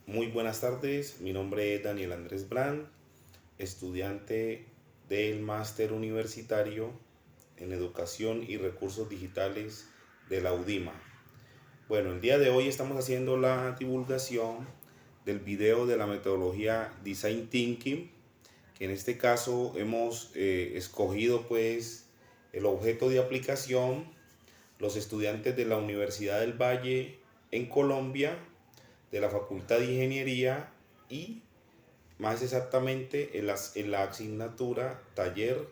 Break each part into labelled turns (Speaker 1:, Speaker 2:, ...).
Speaker 1: Muy buenas tardes, mi nombre es Daniel Andrés Brand, estudiante del Máster Universitario en Educación y Recursos Digitales de la UDIMA. Bueno, el día de hoy estamos haciendo la divulgación del video de la metodología Design Thinking, que en este caso hemos escogido pues el objeto de aplicación, los estudiantes de la Universidad del Valle en Colombia, de la Facultad de Ingeniería y más exactamente en la asignatura Taller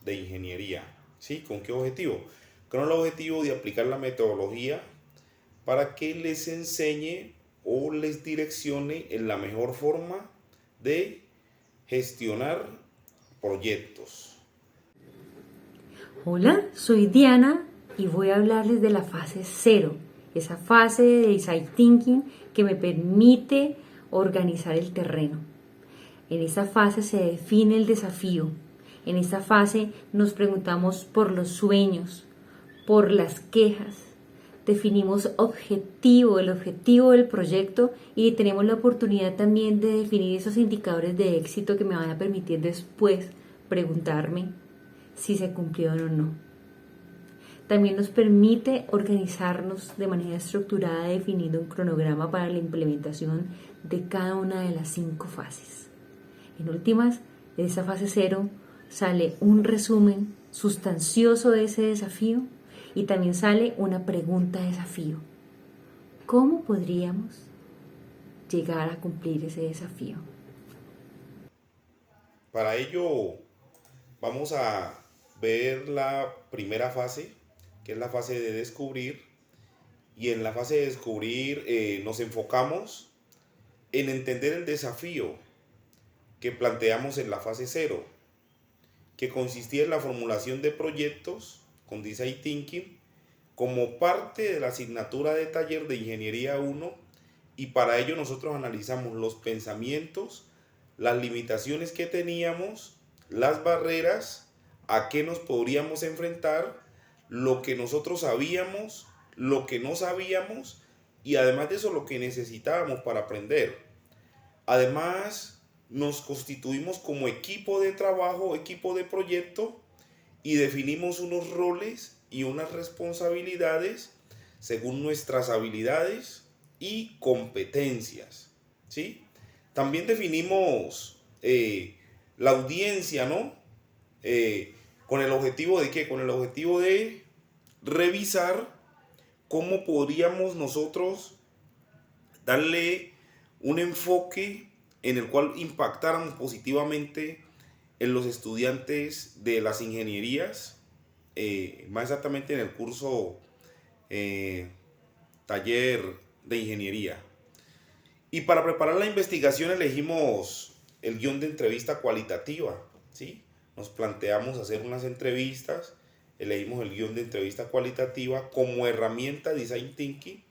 Speaker 1: de Ingeniería. ¿Sí? ¿Con qué objetivo? Con el objetivo de aplicar la metodología para que les enseñe o les direccione en la mejor forma de gestionar proyectos.
Speaker 2: Hola, soy Diana y voy a hablarles de la fase 0, esa fase de Design Thinking que me permite organizar el terreno. En esta fase se define el desafío. En esta fase nos preguntamos por los sueños, por las quejas. Definimos el objetivo del proyecto y tenemos la oportunidad también de definir esos indicadores de éxito que me van a permitir después preguntarme si se cumplieron o no. También nos permite organizarnos de manera estructurada definiendo un cronograma para la implementación de cada una de las 5 fases. En últimas, de esa fase 0 sale un resumen sustancioso de ese desafío y también sale una pregunta de desafío. ¿Cómo podríamos llegar a cumplir ese desafío?
Speaker 1: Para ello vamos a ver la primera fase, que es la fase de descubrir, y en la fase de descubrir nos enfocamos en entender el desafío que planteamos en la fase 0, que consistía en la formulación de proyectos con Design Thinking como parte de la asignatura de taller de Ingeniería 1, y para ello nosotros analizamos los pensamientos, las limitaciones que teníamos, las barreras, a qué nos podríamos enfrentar, lo que nosotros sabíamos, lo que no sabíamos y además de eso lo que necesitábamos para aprender. Además, nos constituimos como equipo de trabajo, equipo de proyecto y definimos unos roles y unas responsabilidades según nuestras habilidades y competencias, ¿sí? También definimos la audiencia, ¿no? ¿Con el objetivo de qué? Con el objetivo de revisar cómo podríamos nosotros darle un enfoque en el cual impactáramos positivamente en los estudiantes de las ingenierías, más exactamente en el curso taller de ingeniería. Y para preparar la investigación elegimos el guión de entrevista cualitativa, ¿sí? Nos planteamos hacer unas entrevistas, elegimos el guión de entrevista cualitativa como herramienta de Design Thinking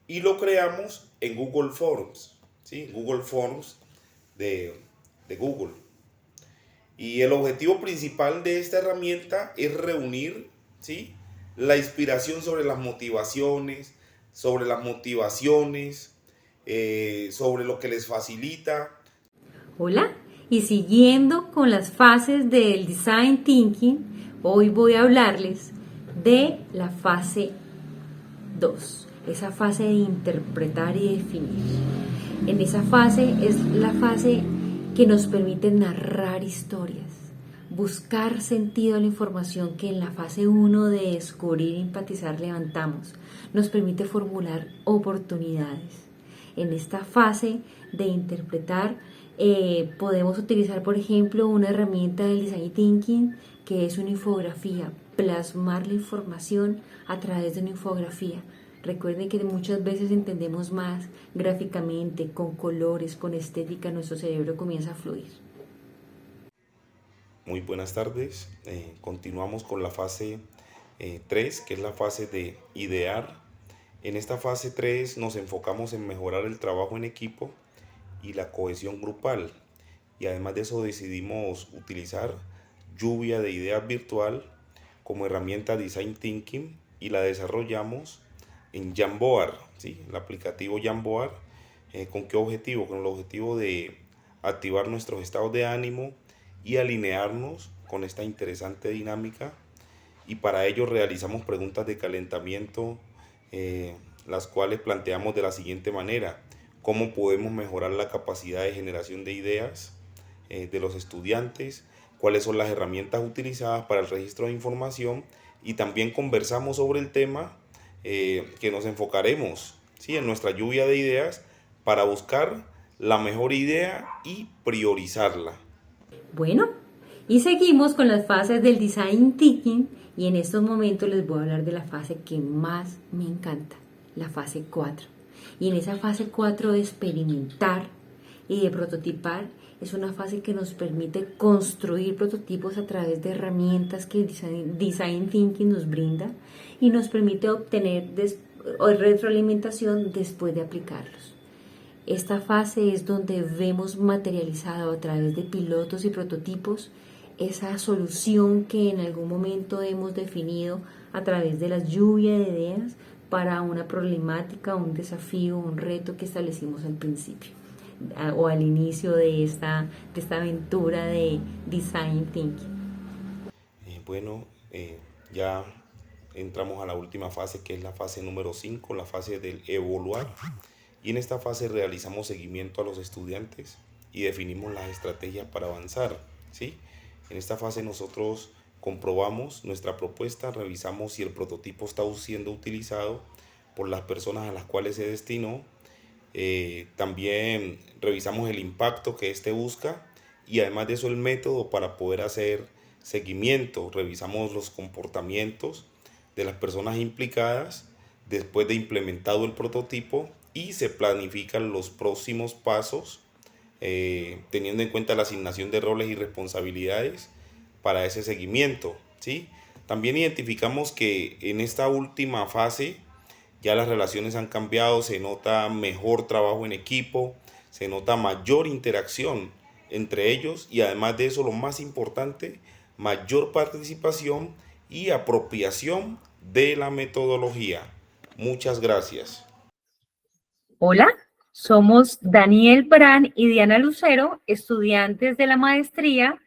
Speaker 1: y lo creamos en Google Forms, ¿sí? Google Forms de Google. Y el objetivo principal de esta herramienta es reunir, ¿sí?, la inspiración sobre las motivaciones, sobre lo que les facilita.
Speaker 2: Hola, y siguiendo con las fases del Design Thinking, hoy voy a hablarles de la fase 2, esa fase de interpretar y definir. En esa fase es la fase que nos permite narrar historias, buscar sentido a la información que en la fase 1 de descubrir y empatizar levantamos. Nos permite formular oportunidades. En esta fase de interpretar podemos utilizar, por ejemplo, una herramienta del Design Thinking que es una infografía, plasmar la información a través de una infografía. Recuerden que muchas veces entendemos más gráficamente, con colores, con estética, nuestro cerebro comienza a fluir.
Speaker 1: Muy buenas tardes. Continuamos con la fase 3, que es la fase de idear. En esta fase 3 nos enfocamos en mejorar el trabajo en equipo y la cohesión grupal. Y además de eso decidimos utilizar lluvia de ideas virtual como herramienta Design Thinking y la desarrollamos en Jamboard, ¿sí? El aplicativo Jamboard, ¿Con qué objetivo? Con el objetivo de activar nuestros estados de ánimo y alinearnos con esta interesante dinámica. Y para ello realizamos preguntas de calentamiento, eh, las cuales planteamos de la siguiente manera: ¿cómo podemos mejorar la capacidad de generación de ideas de los estudiantes? ¿Cuáles son las herramientas utilizadas para el registro de información? Y también conversamos sobre el tema que nos enfocaremos, ¿sí?, en nuestra lluvia de ideas para buscar la mejor idea y priorizarla.
Speaker 2: Bueno, y seguimos con las fases del design thinking y en estos momentos les voy a hablar de la fase que más me encanta, la fase 4. Y en esa fase 4 de experimentar y de prototipar es una fase que nos permite construir prototipos a través de herramientas que design thinking nos brinda y nos permite obtener retroalimentación después de aplicarlos. Esta fase es donde vemos materializado a través de pilotos y prototipos esa solución que en algún momento hemos definido a través de la lluvia de ideas para una problemática, un desafío, un reto que establecimos al principio o al inicio de esta aventura de design thinking.
Speaker 1: Bueno, ya entramos a la última fase, que es la fase número 5, la fase del evaluar. Y en esta fase realizamos seguimiento a los estudiantes y definimos las estrategias para avanzar, ¿sí? En esta fase nosotros comprobamos nuestra propuesta, revisamos si el prototipo está siendo utilizado por las personas a las cuales se destinó. También revisamos el impacto que éste busca y además de eso el método para poder hacer seguimiento. Revisamos los comportamientos de las personas implicadas después de implementado el prototipo y se planifican los próximos pasos, teniendo en cuenta la asignación de roles y responsabilidades para ese seguimiento, ¿sí? También identificamos que en esta última fase ya las relaciones han cambiado, se nota mejor trabajo en equipo, se nota mayor interacción entre ellos y además de eso, lo más importante, mayor participación y apropiación de la metodología. Muchas gracias.
Speaker 2: Hola, somos Daniel Brand y Diana Lucero, estudiantes de la maestría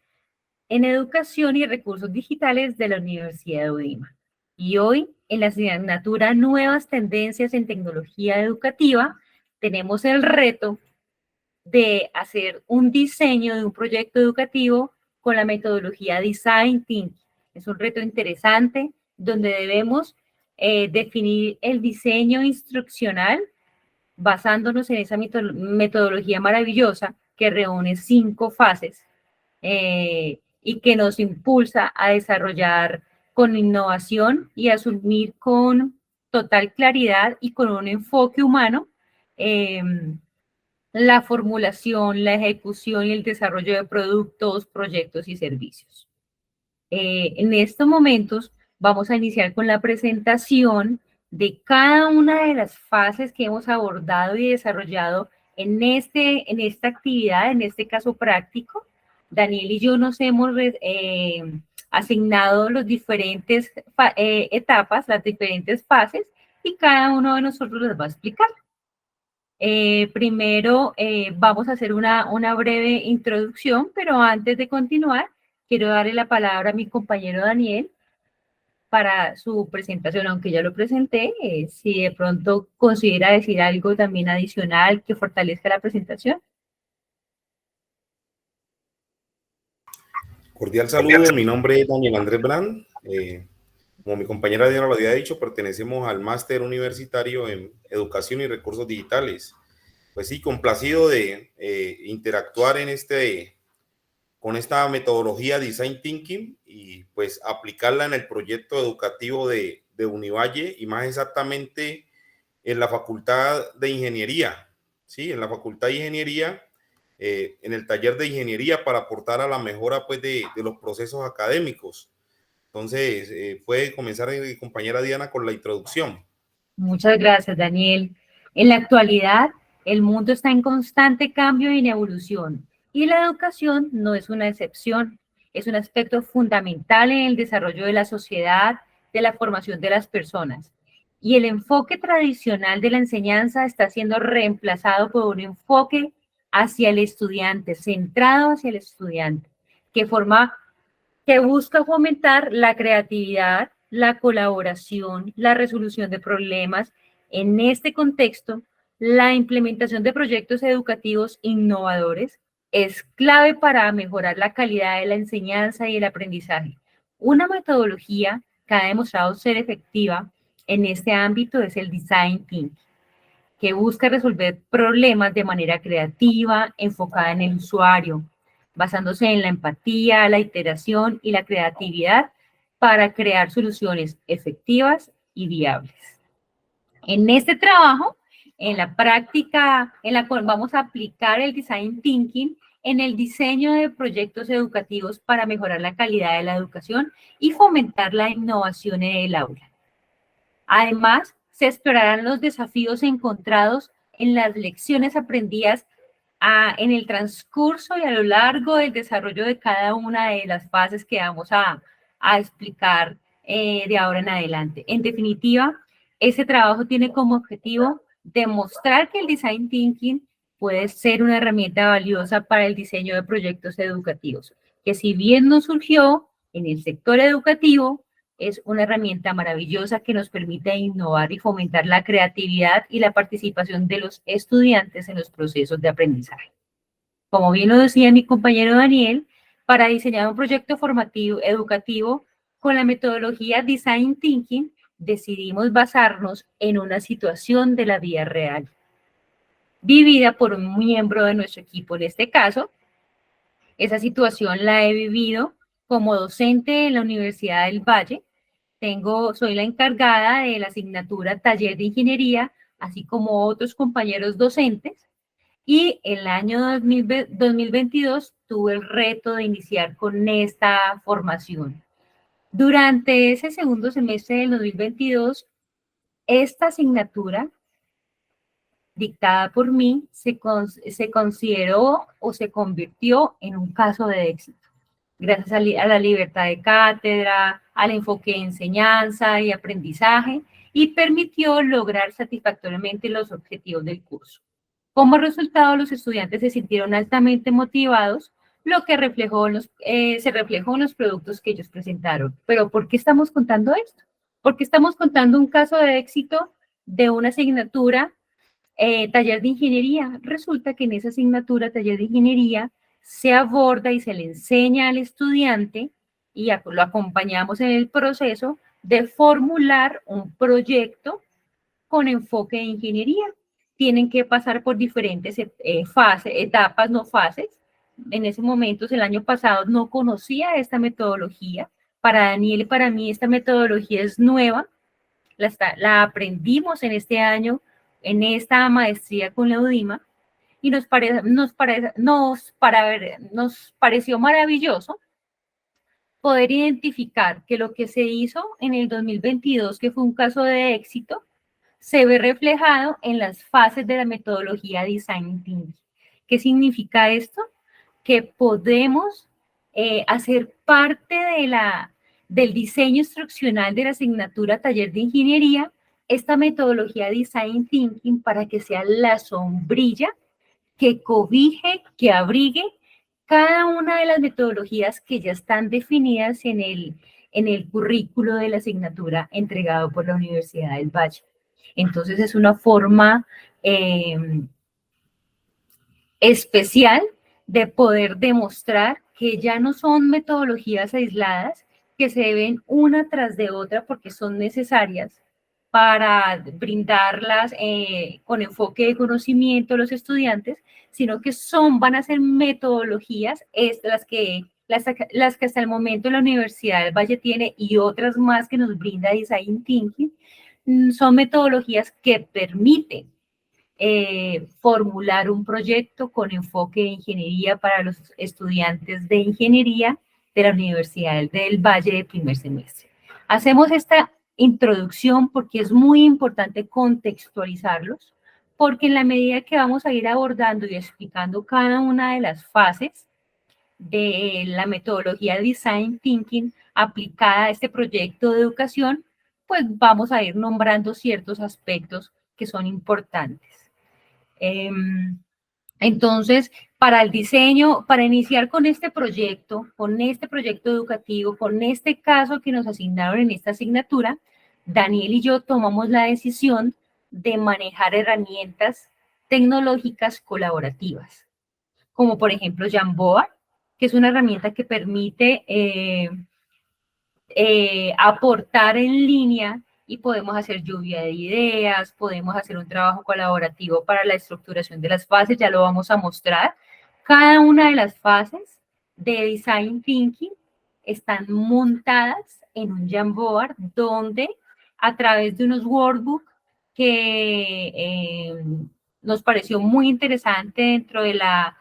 Speaker 2: en Educación y Recursos Digitales de la Universidad de UDIMA. Y hoy, en la asignatura Nuevas Tendencias en Tecnología Educativa, tenemos el reto de hacer un diseño de un proyecto educativo con la metodología Design Thinking. Es un reto interesante donde debemos definir el diseño instruccional basándonos en esa metodología maravillosa que reúne 5 fases y que nos impulsa a desarrollar con innovación y asumir con total claridad y con un enfoque humano la formulación, la ejecución y el desarrollo de productos, proyectos y servicios. En estos momentos vamos a iniciar con la presentación de cada una de las fases que hemos abordado y desarrollado en esta actividad, en este caso práctico. Daniel y yo nos hemos asignado las diferentes etapas, las diferentes fases, y cada uno de nosotros les va a explicar. Primero vamos a hacer una breve introducción, pero antes de continuar, quiero darle la palabra a mi compañero Daniel para su presentación, aunque ya lo presenté, si de pronto considera decir algo también adicional que fortalezca la presentación.
Speaker 1: Cordial saludo, mi nombre es Daniel Andrés Brand. Como mi compañera Diana lo había dicho, pertenecemos al máster universitario en Educación y Recursos Digitales. Pues sí, complacido de interactuar con esta metodología Design Thinking y pues aplicarla en el proyecto educativo de Univalle y más exactamente en la Facultad de Ingeniería, ¿sí? En la Facultad de Ingeniería, en el taller de Ingeniería para aportar a la mejora pues de los procesos académicos. Entonces, puede comenzar mi compañera Diana con la introducción.
Speaker 2: Muchas gracias, Daniel. En la actualidad, el mundo está en constante cambio y en evolución, y la educación no es una excepción. Es un aspecto fundamental en el desarrollo de la sociedad, de la formación de las personas. y el enfoque tradicional de la enseñanza está siendo reemplazado por un enfoque hacia el estudiante, centrado hacia el estudiante, que que busca fomentar la creatividad, la colaboración, la resolución de problemas. En este contexto, la implementación de proyectos educativos innovadores es clave para mejorar la calidad de la enseñanza y el aprendizaje. Una metodología que ha demostrado ser efectiva en este ámbito es el design thinking, que busca resolver problemas de manera creativa, enfocada en el usuario, basándose en la empatía, la iteración y la creatividad para crear soluciones efectivas y viables. En este trabajo, en la práctica en la cual vamos a aplicar el design thinking en el diseño de proyectos educativos para mejorar la calidad de la educación y fomentar la innovación en el aula. Además, se explorarán los desafíos encontrados en las lecciones aprendidas en el transcurso y a lo largo del desarrollo de cada una de las fases que vamos a explicar de ahora en adelante. En definitiva, este trabajo tiene como objetivo demostrar que el design thinking puede ser una herramienta valiosa para el diseño de proyectos educativos, que si bien no surgió en el sector educativo, es una herramienta maravillosa que nos permite innovar y fomentar la creatividad y la participación de los estudiantes en los procesos de aprendizaje. Como bien lo decía mi compañero Daniel, para diseñar un proyecto formativo educativo con la metodología Design Thinking, decidimos basarnos en una situación de la vida real, vivida por un miembro de nuestro equipo. En este caso, esa situación la he vivido como docente en la Universidad del Valle. Soy la encargada de la asignatura Taller de Ingeniería, así como otros compañeros docentes. Y el año 2022 tuve el reto de iniciar con esta formación. Durante ese segundo semestre del 2022, esta asignatura dictada por mí se consideró o se convirtió en un caso de éxito, gracias a la libertad de cátedra, al enfoque de enseñanza y aprendizaje, y permitió lograr satisfactoriamente los objetivos del curso. Como resultado, los estudiantes se sintieron altamente motivados, lo que se reflejó en los productos que ellos presentaron. Pero ¿por qué estamos contando esto? Porque estamos contando un caso de éxito de una asignatura taller de ingeniería. Resulta que en esa asignatura, taller de ingeniería, se aborda y se le enseña al estudiante y lo acompañamos en el proceso de formular un proyecto con enfoque de ingeniería. Tienen que pasar por diferentes etapas, no fases. En ese momento, el año pasado, no conocía esta metodología. Para Daniel y para mí esta metodología es nueva. La aprendimos en este año, en esta maestría con la UDIMA, y nos pareció maravilloso poder identificar que lo que se hizo en el 2022, que fue un caso de éxito, se ve reflejado en las fases de la metodología Design Thinking. ¿Qué significa esto? Que podemos hacer parte del diseño instruccional de la asignatura Taller de Ingeniería, esta metodología Design Thinking para que sea la sombrilla que cobije, que abrigue cada una de las metodologías que ya están definidas en el currículo de la asignatura entregado por la Universidad del Valle. Entonces es una forma especial de poder demostrar que ya no son metodologías aisladas, que se ven una tras de otra porque son necesarias para brindarlas con enfoque de conocimiento a los estudiantes, sino que van a ser metodologías, las que hasta el momento la Universidad del Valle tiene y otras más que nos brinda Design Thinking, son metodologías que permiten formular un proyecto con enfoque de ingeniería para los estudiantes de ingeniería de la Universidad del Valle de primer semestre. Hacemos esta introducción porque es muy importante contextualizarlos, porque en la medida que vamos a ir abordando y explicando cada una de las fases de la metodología Design Thinking aplicada a este proyecto de educación, pues vamos a ir nombrando ciertos aspectos que son importantes. Entonces, para el diseño, para iniciar con este proyecto educativo, con este caso que nos asignaron en esta asignatura, Daniel y yo tomamos la decisión de manejar herramientas tecnológicas colaborativas, como por ejemplo Jamboard, que es una herramienta que permite aportar en línea y podemos hacer lluvia de ideas, podemos hacer un trabajo colaborativo para la estructuración de las fases, ya lo vamos a mostrar. Cada una de las fases de Design Thinking están montadas en un Jamboard donde a través de unos workbooks que nos pareció muy interesante dentro de la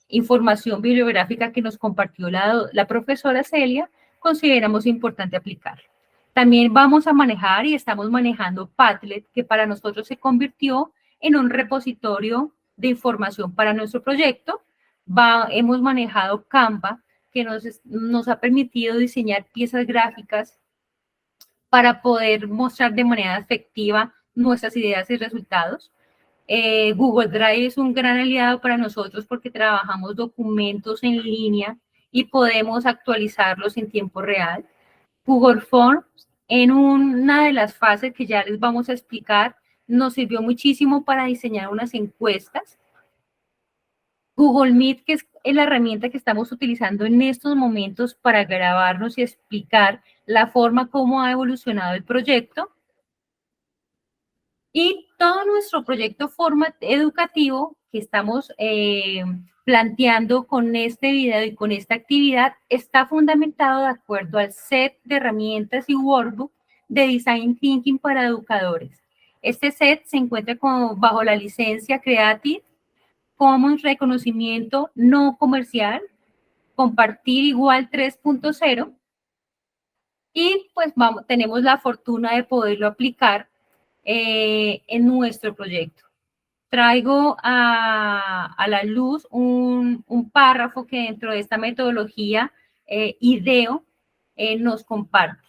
Speaker 2: información bibliográfica que nos compartió la profesora Celia, consideramos importante aplicar. También vamos a manejar y estamos manejando Padlet, que para nosotros se convirtió en un repositorio de información para nuestro proyecto. Hemos manejado Canva, que nos ha permitido diseñar piezas gráficas para poder mostrar de manera efectiva nuestras ideas y resultados. Google Drive es un gran aliado para nosotros porque trabajamos documentos en línea y podemos actualizarlos en tiempo real. Google Forms, en una de las fases que ya les vamos a explicar, nos sirvió muchísimo para diseñar unas encuestas. Google Meet, que es la herramienta que estamos utilizando en estos momentos para grabarnos y explicar la forma como ha evolucionado el proyecto. Y todo nuestro proyecto educativo que estamos planteando con este video y con esta actividad está fundamentado de acuerdo al set de herramientas y workbook de Design Thinking para educadores. Este set se encuentra bajo la licencia Creative Commons Reconocimiento No Comercial, Compartir Igual 3.0 y pues tenemos la fortuna de poderlo aplicar en nuestro proyecto. Traigo a la luz un párrafo que dentro de esta metodología IDEO nos comparte.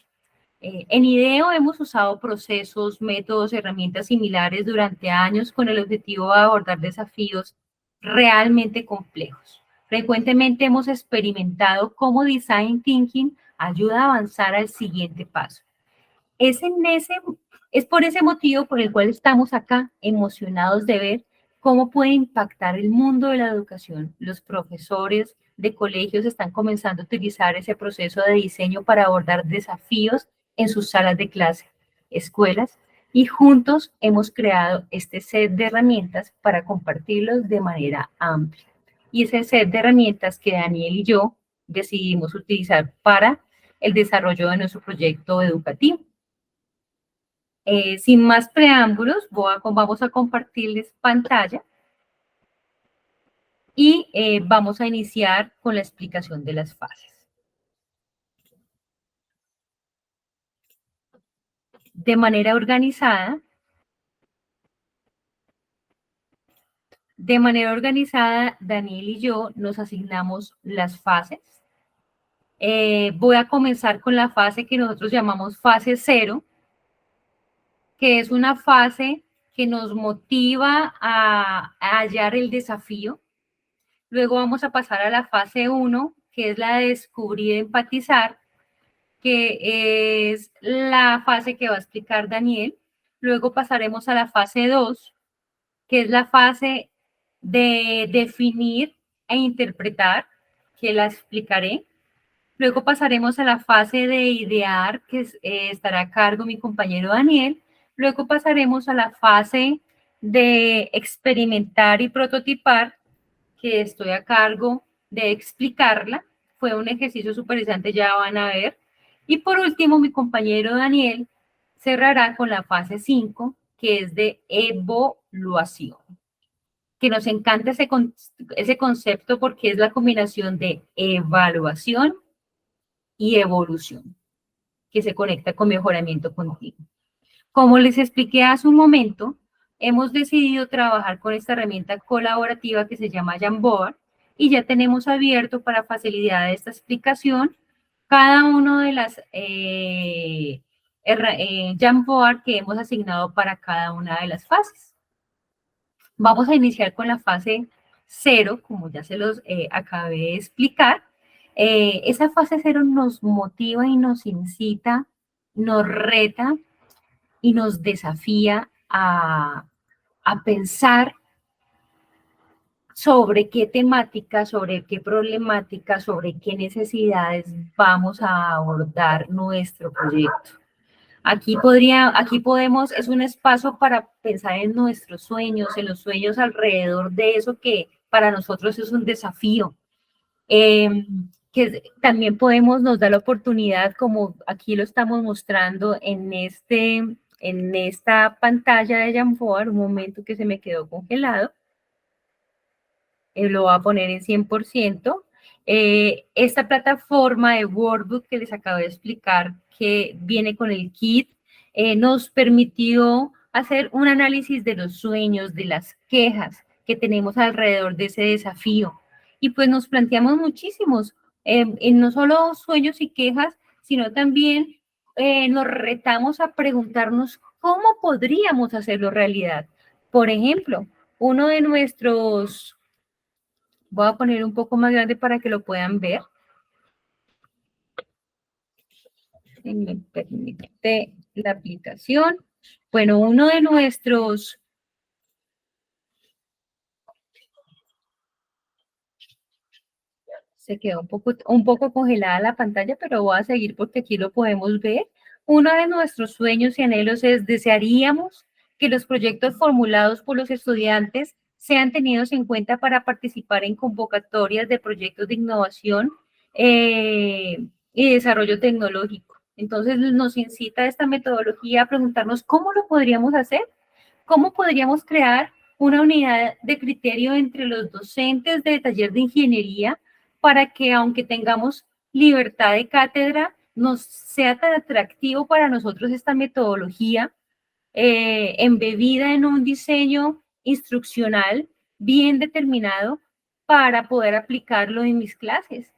Speaker 2: En IDEO hemos usado procesos, métodos, herramientas similares durante años con el objetivo de abordar desafíos realmente complejos. Frecuentemente hemos experimentado cómo Design Thinking ayuda a avanzar al siguiente paso. Es por ese motivo por el cual estamos acá emocionados de ver cómo puede impactar el mundo de la educación. Los profesores de colegios están comenzando a utilizar ese proceso de diseño para abordar desafíos en sus salas de clase, escuelas, y juntos hemos creado este set de herramientas para compartirlos de manera amplia. Y ese set de herramientas que Daniel y yo decidimos utilizar para el desarrollo de nuestro proyecto educativo. Sin más preámbulos, vamos a compartirles pantalla y vamos a iniciar con la explicación de las fases. De manera organizada, Daniel y yo nos asignamos las fases. Voy a comenzar con la fase que nosotros llamamos fase 0, que es una fase que nos motiva a hallar el desafío. Luego vamos a pasar a la fase 1, que es la de descubrir y empatizar, que es la fase que va a explicar Daniel. Luego pasaremos a la fase 2, que es la fase de definir e interpretar, que la explicaré. Luego pasaremos a la fase de idear, que estará a cargo mi compañero Daniel. Luego pasaremos a la fase de experimentar y prototipar, que estoy a cargo de explicarla. Fue un ejercicio súper interesante, ya van a ver. Y por último, mi compañero Daniel cerrará con la fase 5, que es de evaluación. Que nos encanta ese concepto porque es la combinación de evaluación y evolución, que se conecta con mejoramiento continuo. Como les expliqué hace un momento, hemos decidido trabajar con esta herramienta colaborativa que se llama Jamboard y ya tenemos abierto para facilitar esta explicación cada una de las Jamboard que hemos asignado para cada una de las fases. Vamos a iniciar con la fase 0, como ya se los acabé de explicar. Esa fase 0 nos motiva y nos incita, nos reta y nos desafía a pensar sobre qué temática, sobre qué problemática, sobre qué necesidades vamos a abordar nuestro proyecto. Aquí podemos, es un espacio para pensar en nuestros sueños, en los sueños alrededor de eso que para nosotros es un desafío. Que también nos da la oportunidad, como aquí lo estamos mostrando en esta pantalla de Jamboard, un momento que se me quedó congelado, lo voy a poner en 100%. Esta plataforma de Workbook que les acabo de explicar, que viene con el kit, nos permitió hacer un análisis de los sueños, de las quejas que tenemos alrededor de ese desafío. Y pues nos planteamos muchísimos, no solo sueños y quejas, sino también nos retamos a preguntarnos cómo podríamos hacerlo realidad. Por ejemplo, uno de nuestros... Voy a poner un poco más grande para que lo puedan ver. Si me permite la aplicación. Bueno, uno de nuestros... Se quedó un poco congelada la pantalla, pero voy a seguir porque aquí lo podemos ver. Uno de nuestros sueños y anhelos es, desearíamos que los proyectos formulados por los estudiantes sean tenidos en cuenta para participar en convocatorias de proyectos de innovación y desarrollo tecnológico. Entonces nos incita esta metodología a preguntarnos cómo lo podríamos hacer, cómo podríamos crear una unidad de criterio entre los docentes de taller de ingeniería para que, aunque tengamos libertad de cátedra, nos sea tan atractivo para nosotros esta metodología embebida en un diseño instruccional bien determinado para poder aplicarlo en mis clases,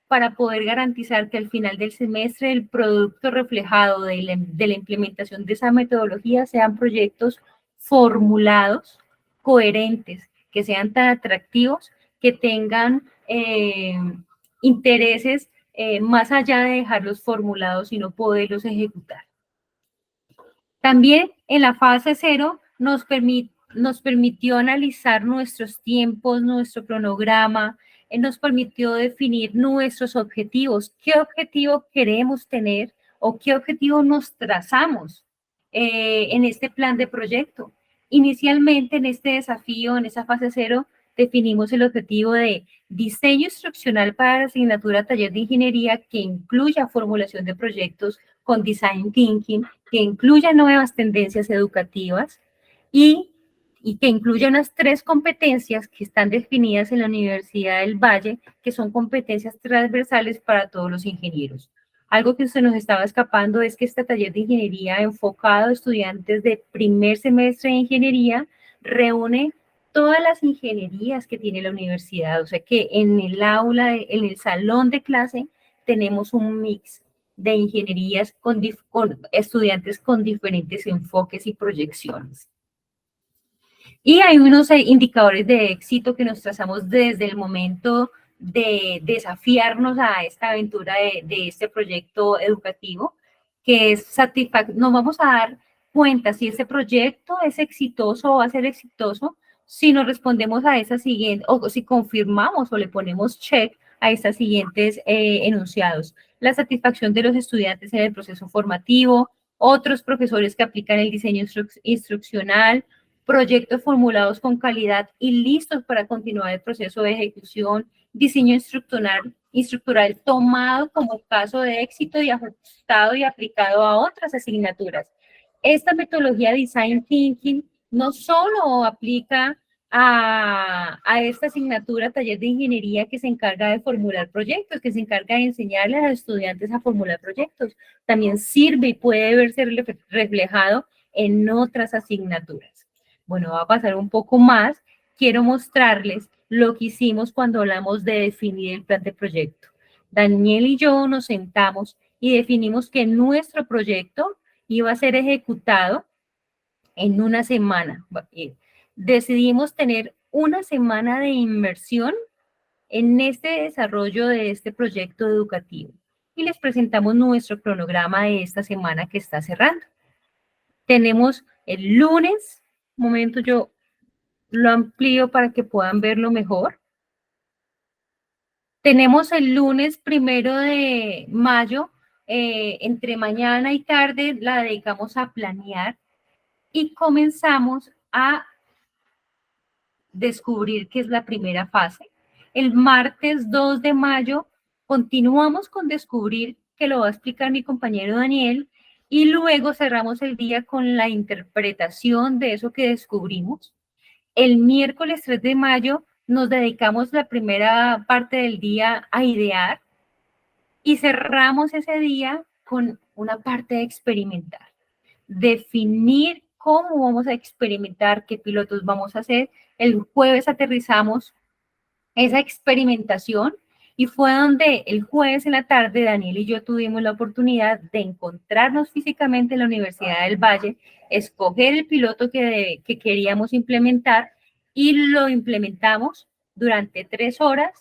Speaker 2: para poder garantizar que al final del semestre el producto reflejado de la implementación de esa metodología sean proyectos formulados, coherentes, que sean tan atractivos, que tengan intereses más allá de dejarlos formulados y no poderlos ejecutar. También en la fase 0 nos permitió analizar nuestros tiempos, nuestro cronograma, nos permitió definir nuestros objetivos, qué objetivo queremos tener o qué objetivo nos trazamos en este plan de proyecto. Inicialmente en este desafío, en esa fase 0, definimos el objetivo de diseño instruccional para la asignatura taller de ingeniería que incluya formulación de proyectos con design thinking, que incluya nuevas tendencias educativas y que incluya unas 3 competencias que están definidas en la Universidad del Valle, que son competencias transversales para todos los ingenieros. Algo que se nos estaba escapando es que este taller de ingeniería enfocado a estudiantes de primer semestre de ingeniería reúne todas las ingenierías que tiene la universidad, o sea que en el aula, en el salón de clase, tenemos un mix de ingenierías con estudiantes con diferentes enfoques y proyecciones. Y hay unos indicadores de éxito que nos trazamos desde el momento de desafiarnos a esta aventura de este proyecto educativo, que es nos vamos a dar cuenta si ese proyecto es exitoso o va a ser exitoso si nos respondemos a esa siguiente, o si confirmamos o le ponemos check a estas siguientes enunciados. La satisfacción de los estudiantes en el proceso formativo, otros profesores que aplican el diseño instruccional, proyectos formulados con calidad y listos para continuar el proceso de ejecución, diseño estructural tomado como caso de éxito y ajustado y aplicado a otras asignaturas. Esta metodología Design Thinking no solo aplica a esta asignatura, taller de ingeniería, que se encarga de formular proyectos, que se encarga de enseñarle a los estudiantes a formular proyectos, también sirve y puede verse reflejado en otras asignaturas. Bueno, va a pasar un poco más. Quiero mostrarles lo que hicimos cuando hablamos de definir el plan de proyecto. Daniel y yo nos sentamos y definimos que nuestro proyecto iba a ser ejecutado en una semana. Decidimos tener una semana de inmersión en este desarrollo de este proyecto educativo y les presentamos nuestro cronograma de esta semana que está cerrando. Tenemos el lunes, un momento yo lo amplío para que puedan verlo mejor. Tenemos el lunes 1 de mayo, entre mañana y tarde la dedicamos a planear y comenzamos a descubrir qué es la primera fase. El martes 2 de mayo continuamos con descubrir, que lo va a explicar mi compañero Daniel, y luego cerramos el día con la interpretación de eso que descubrimos. El miércoles 3 de mayo nos dedicamos la primera parte del día a idear y cerramos ese día con una parte de experimentar. Definir cómo vamos a experimentar, qué pilotos vamos a hacer. El jueves aterrizamos esa experimentación y fue donde el jueves en la tarde Daniel y yo tuvimos la oportunidad de encontrarnos físicamente en la Universidad del Valle, escoger el piloto que queríamos implementar y lo implementamos durante 3 horas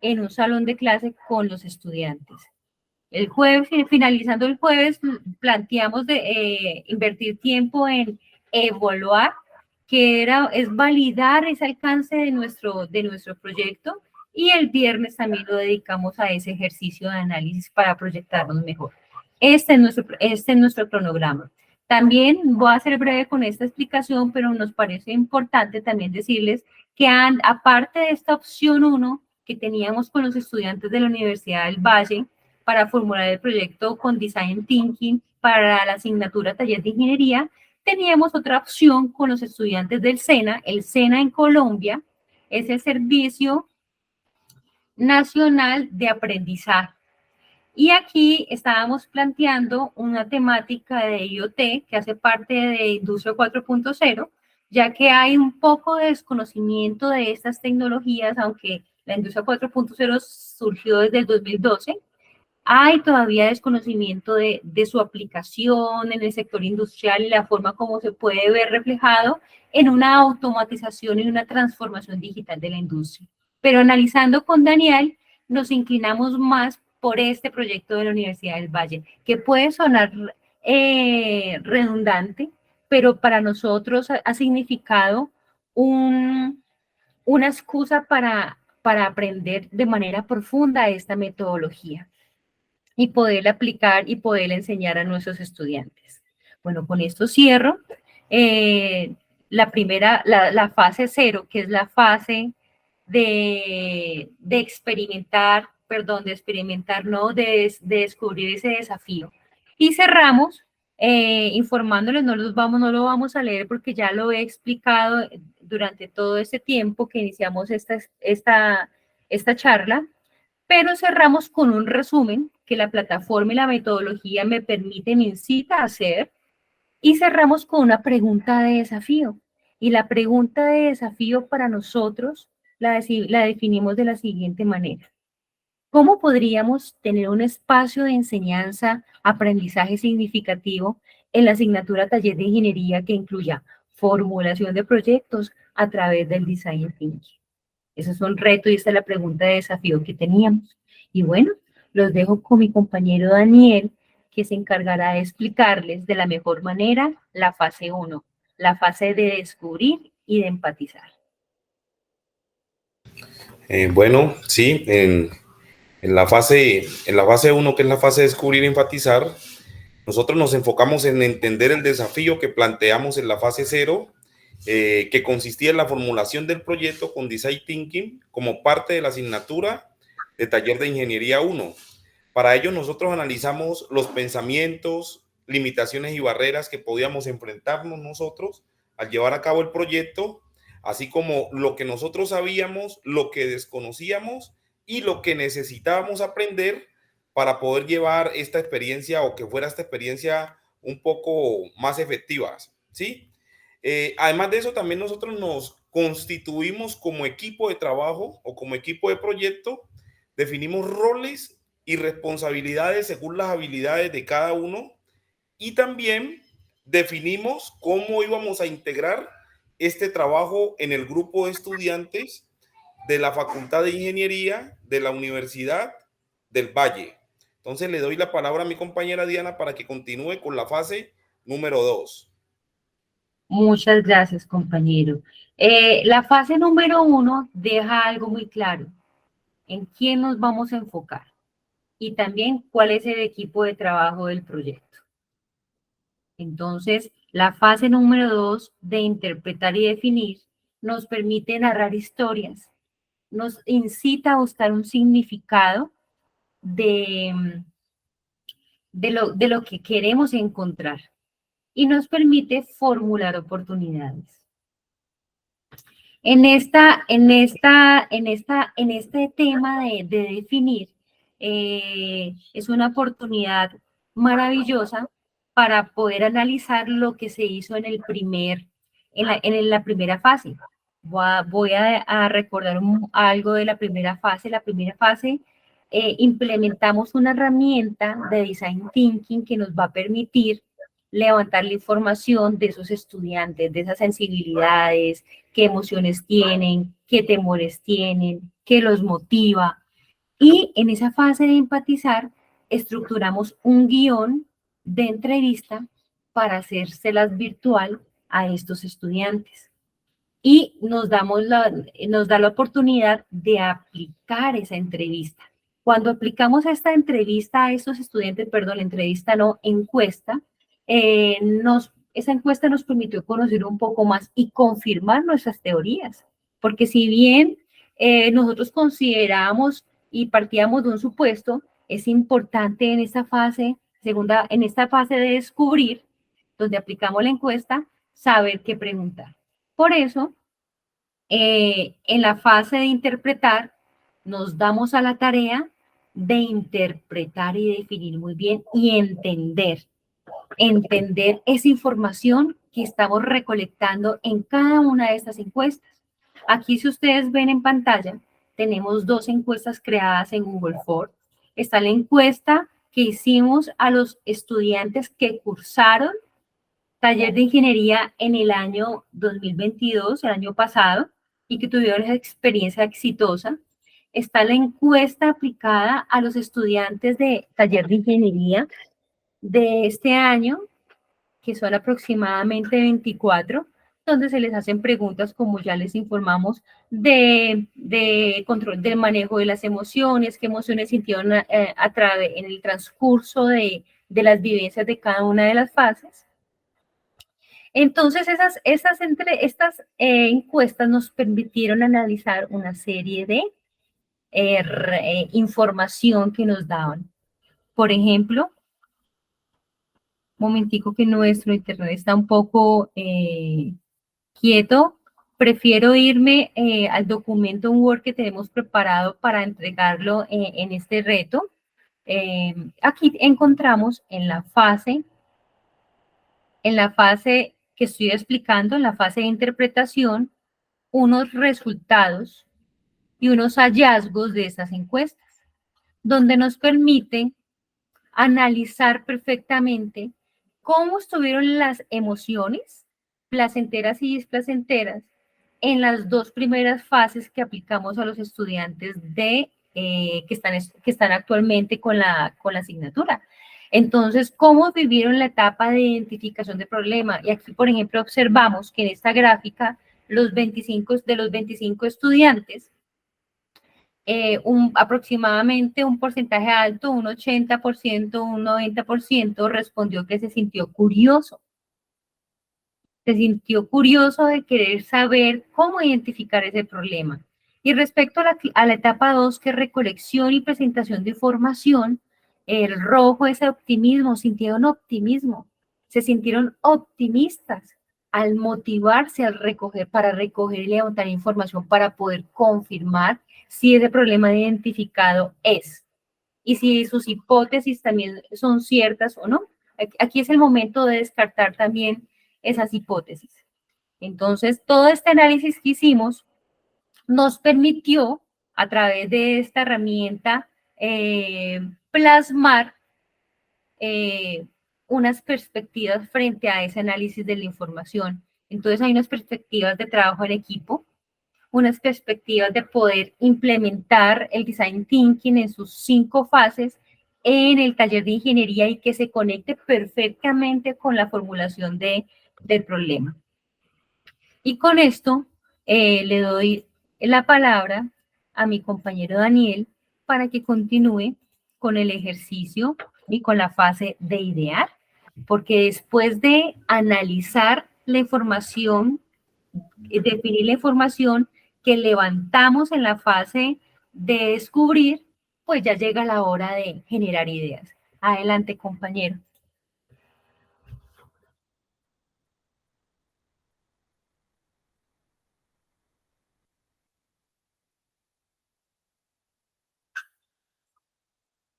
Speaker 2: en un salón de clase con los estudiantes. El jueves, finalizando el jueves, planteamos de invertir tiempo en evaluar, es validar ese alcance de nuestro proyecto, y el viernes también lo dedicamos a ese ejercicio de análisis para proyectarnos mejor. Este es nuestro cronograma. También voy a ser breve con esta explicación, pero nos parece importante también decirles que aparte de esta opción 1 que teníamos con los estudiantes de la Universidad del Valle, para formular el proyecto con Design Thinking para la asignatura Taller de Ingeniería, teníamos otra opción con los estudiantes del SENA. El SENA en Colombia es el Servicio Nacional de Aprendizaje. Y aquí estábamos planteando una temática de IoT que hace parte de Industria 4.0, ya que hay un poco de desconocimiento de estas tecnologías, aunque la Industria 4.0 surgió desde el 2012. Hay todavía desconocimiento de su aplicación en el sector industrial y la forma como se puede ver reflejado en una automatización y una transformación digital de la industria. Pero analizando con Daniel, nos inclinamos más por este proyecto de la Universidad del Valle, que puede sonar redundante, pero para nosotros ha significado una excusa para aprender de manera profunda esta metodología y poderla aplicar y poderla enseñar a nuestros estudiantes. Bueno, con esto cierro. La fase 0, que es la fase de experimentar, perdón, de experimentar, no, de descubrir ese desafío. Y cerramos informándoles, no lo vamos a leer porque ya lo he explicado durante todo este tiempo que iniciamos esta charla, pero cerramos con un resumen que la plataforma y la metodología me incita a hacer, y cerramos con una pregunta de desafío. Y la pregunta de desafío para nosotros la definimos de la siguiente manera. ¿Cómo podríamos tener un espacio de enseñanza, aprendizaje significativo en la asignatura Taller de Ingeniería que incluya formulación de proyectos a través del Design Thinking? Ese es un reto y esta es la pregunta de desafío que teníamos. Y bueno, los dejo con mi compañero Daniel, que se encargará de explicarles de la mejor manera la fase 1, la fase de descubrir y de empatizar.
Speaker 1: Bueno, sí, en la fase 1, que es la fase de descubrir y enfatizar, nosotros nos enfocamos en entender el desafío que planteamos en la fase 0, que consistía en la formulación del proyecto con Design Thinking como parte de la asignatura de Taller de Ingeniería 1. Para ello nosotros analizamos los pensamientos, limitaciones y barreras que podíamos enfrentarnos nosotros al llevar a cabo el proyecto, así como lo que nosotros sabíamos, lo que desconocíamos y lo que necesitábamos aprender para poder llevar esta experiencia, o que fuera esta experiencia un poco más efectiva, ¿sí? Además de eso, también nosotros nos constituimos como equipo de trabajo o como equipo de proyecto, definimos roles y responsabilidades según las habilidades de cada uno, y también definimos cómo íbamos a integrar este trabajo en el grupo de estudiantes de la Facultad de Ingeniería de la Universidad del Valle. Entonces le doy la palabra a mi compañera Diana para que continúe con la fase número 2.
Speaker 2: Muchas gracias, compañero. La fase número 1 deja algo muy claro, en quién nos vamos a enfocar y también cuál es el equipo de trabajo del proyecto. Entonces, la fase número 2 de interpretar y definir nos permite narrar historias, nos incita a buscar un significado de, de lo que queremos encontrar y nos permite formular oportunidades. En este tema de definir, es una oportunidad maravillosa para poder analizar lo que se hizo en la primera fase. Voy a recordar algo de la primera fase. La primera fase, implementamos una herramienta de Design Thinking que nos va a permitir levantar la información de esos estudiantes, de esas sensibilidades, qué emociones tienen, qué temores tienen, qué los motiva. Y en esa fase de empatizar, estructuramos un guión de entrevista para hacérselas virtual a estos estudiantes. Y nos da la oportunidad de aplicar esa entrevista. Cuando aplicamos esta entrevista a estos estudiantes, perdón, la entrevista no, encuesta, esa encuesta nos permitió conocer un poco más y confirmar nuestras teorías, porque si bien nosotros considerábamos y partíamos de un supuesto, es importante en esta fase, en esta fase de descubrir, donde aplicamos la encuesta, saber qué preguntar. Por eso, en la fase de interpretar, nos damos a la tarea de interpretar y definir muy bien y entender esa información que estamos recolectando en cada una de estas encuestas. Aquí, si ustedes ven en pantalla, tenemos dos encuestas creadas en Google Forms. Está la encuesta que hicimos a los estudiantes que cursaron taller de ingeniería en el año 2022, el año pasado, y que tuvieron esa experiencia exitosa. Está la encuesta aplicada a los estudiantes de taller de ingeniería de este año, que son aproximadamente 24, donde se les hacen preguntas, como ya les informamos, de control del manejo de las emociones, qué emociones sintieron en el transcurso de las vivencias de cada una de las fases. Entonces, estas encuestas nos permitieron analizar una serie de información que nos daban. Por ejemplo, momentico que nuestro internet está un poco quieto. Prefiero irme al documento Word que tenemos preparado para entregarlo en este reto. Aquí encontramos en la fase que estoy explicando, en la fase de interpretación, unos resultados y unos hallazgos de esas encuestas, donde nos permiten analizar perfectamente cómo estuvieron las emociones, placenteras y displacenteras, en las dos primeras fases que aplicamos a los estudiantes que están actualmente con la asignatura. Entonces, ¿cómo vivieron la etapa de identificación de problema? Y aquí, por ejemplo, observamos que en esta gráfica, de los 25 estudiantes, aproximadamente un porcentaje alto, un 80%, un 90% respondió que se sintió curioso. Se sintió curioso de querer saber cómo identificar ese problema. Y respecto a la etapa 2, que es recolección y presentación de información, el rojo es optimismo, sintieron optimismo, se sintieron optimistas al motivarse para recoger y levantar información para poder confirmar si ese problema identificado es y si sus hipótesis también son ciertas o no. Aquí es el momento de descartar también esas hipótesis. Entonces, todo este análisis que hicimos nos permitió, a través de esta herramienta, plasmar unas perspectivas frente a ese análisis de la información. Entonces hay unas perspectivas de trabajo en equipo, unas perspectivas de poder implementar el design thinking en sus 5 fases en el taller de ingeniería y que se conecte perfectamente con la formulación del problema. Y con esto le doy la palabra a mi compañero Daniel para que continúe con el ejercicio y con la fase de idear, porque después de analizar la información, definir la información que levantamos en la fase de descubrir, pues ya llega la hora de generar ideas. Adelante, compañero.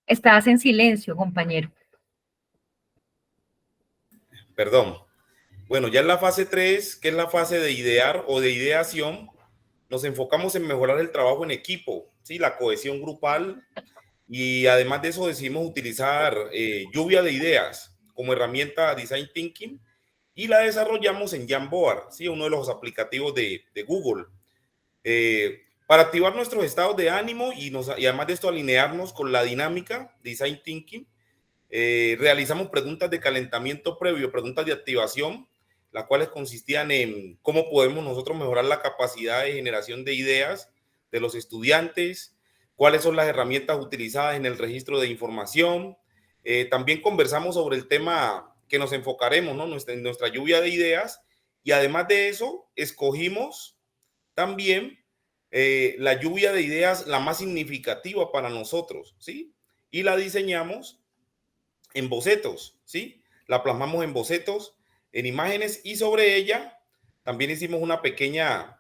Speaker 2: Estás en silencio, compañero.
Speaker 1: Perdón. Bueno, ya en la fase 3, que es la fase de idear o de ideación, nos enfocamos en mejorar el trabajo en equipo, ¿sí? La cohesión grupal, y además de eso decidimos utilizar lluvia de ideas como herramienta Design Thinking y la desarrollamos en Jamboard, ¿sí? Uno de los aplicativos de Google, para activar nuestros estados de ánimo y además de esto alinearnos con la dinámica Design Thinking. Realizamos preguntas de calentamiento previo, preguntas de activación, las cuales consistían en cómo podemos nosotros mejorar la capacidad de generación de ideas de los estudiantes, cuáles son las herramientas utilizadas en el registro de información. También conversamos sobre el tema que nos enfocaremos, ¿no? Nuestra lluvia de ideas, y además de eso, escogimos también la lluvia de ideas la más significativa para nosotros, ¿sí? Y la diseñamos en bocetos, ¿sí? La plasmamos en bocetos, en imágenes, y sobre ella también hicimos una pequeña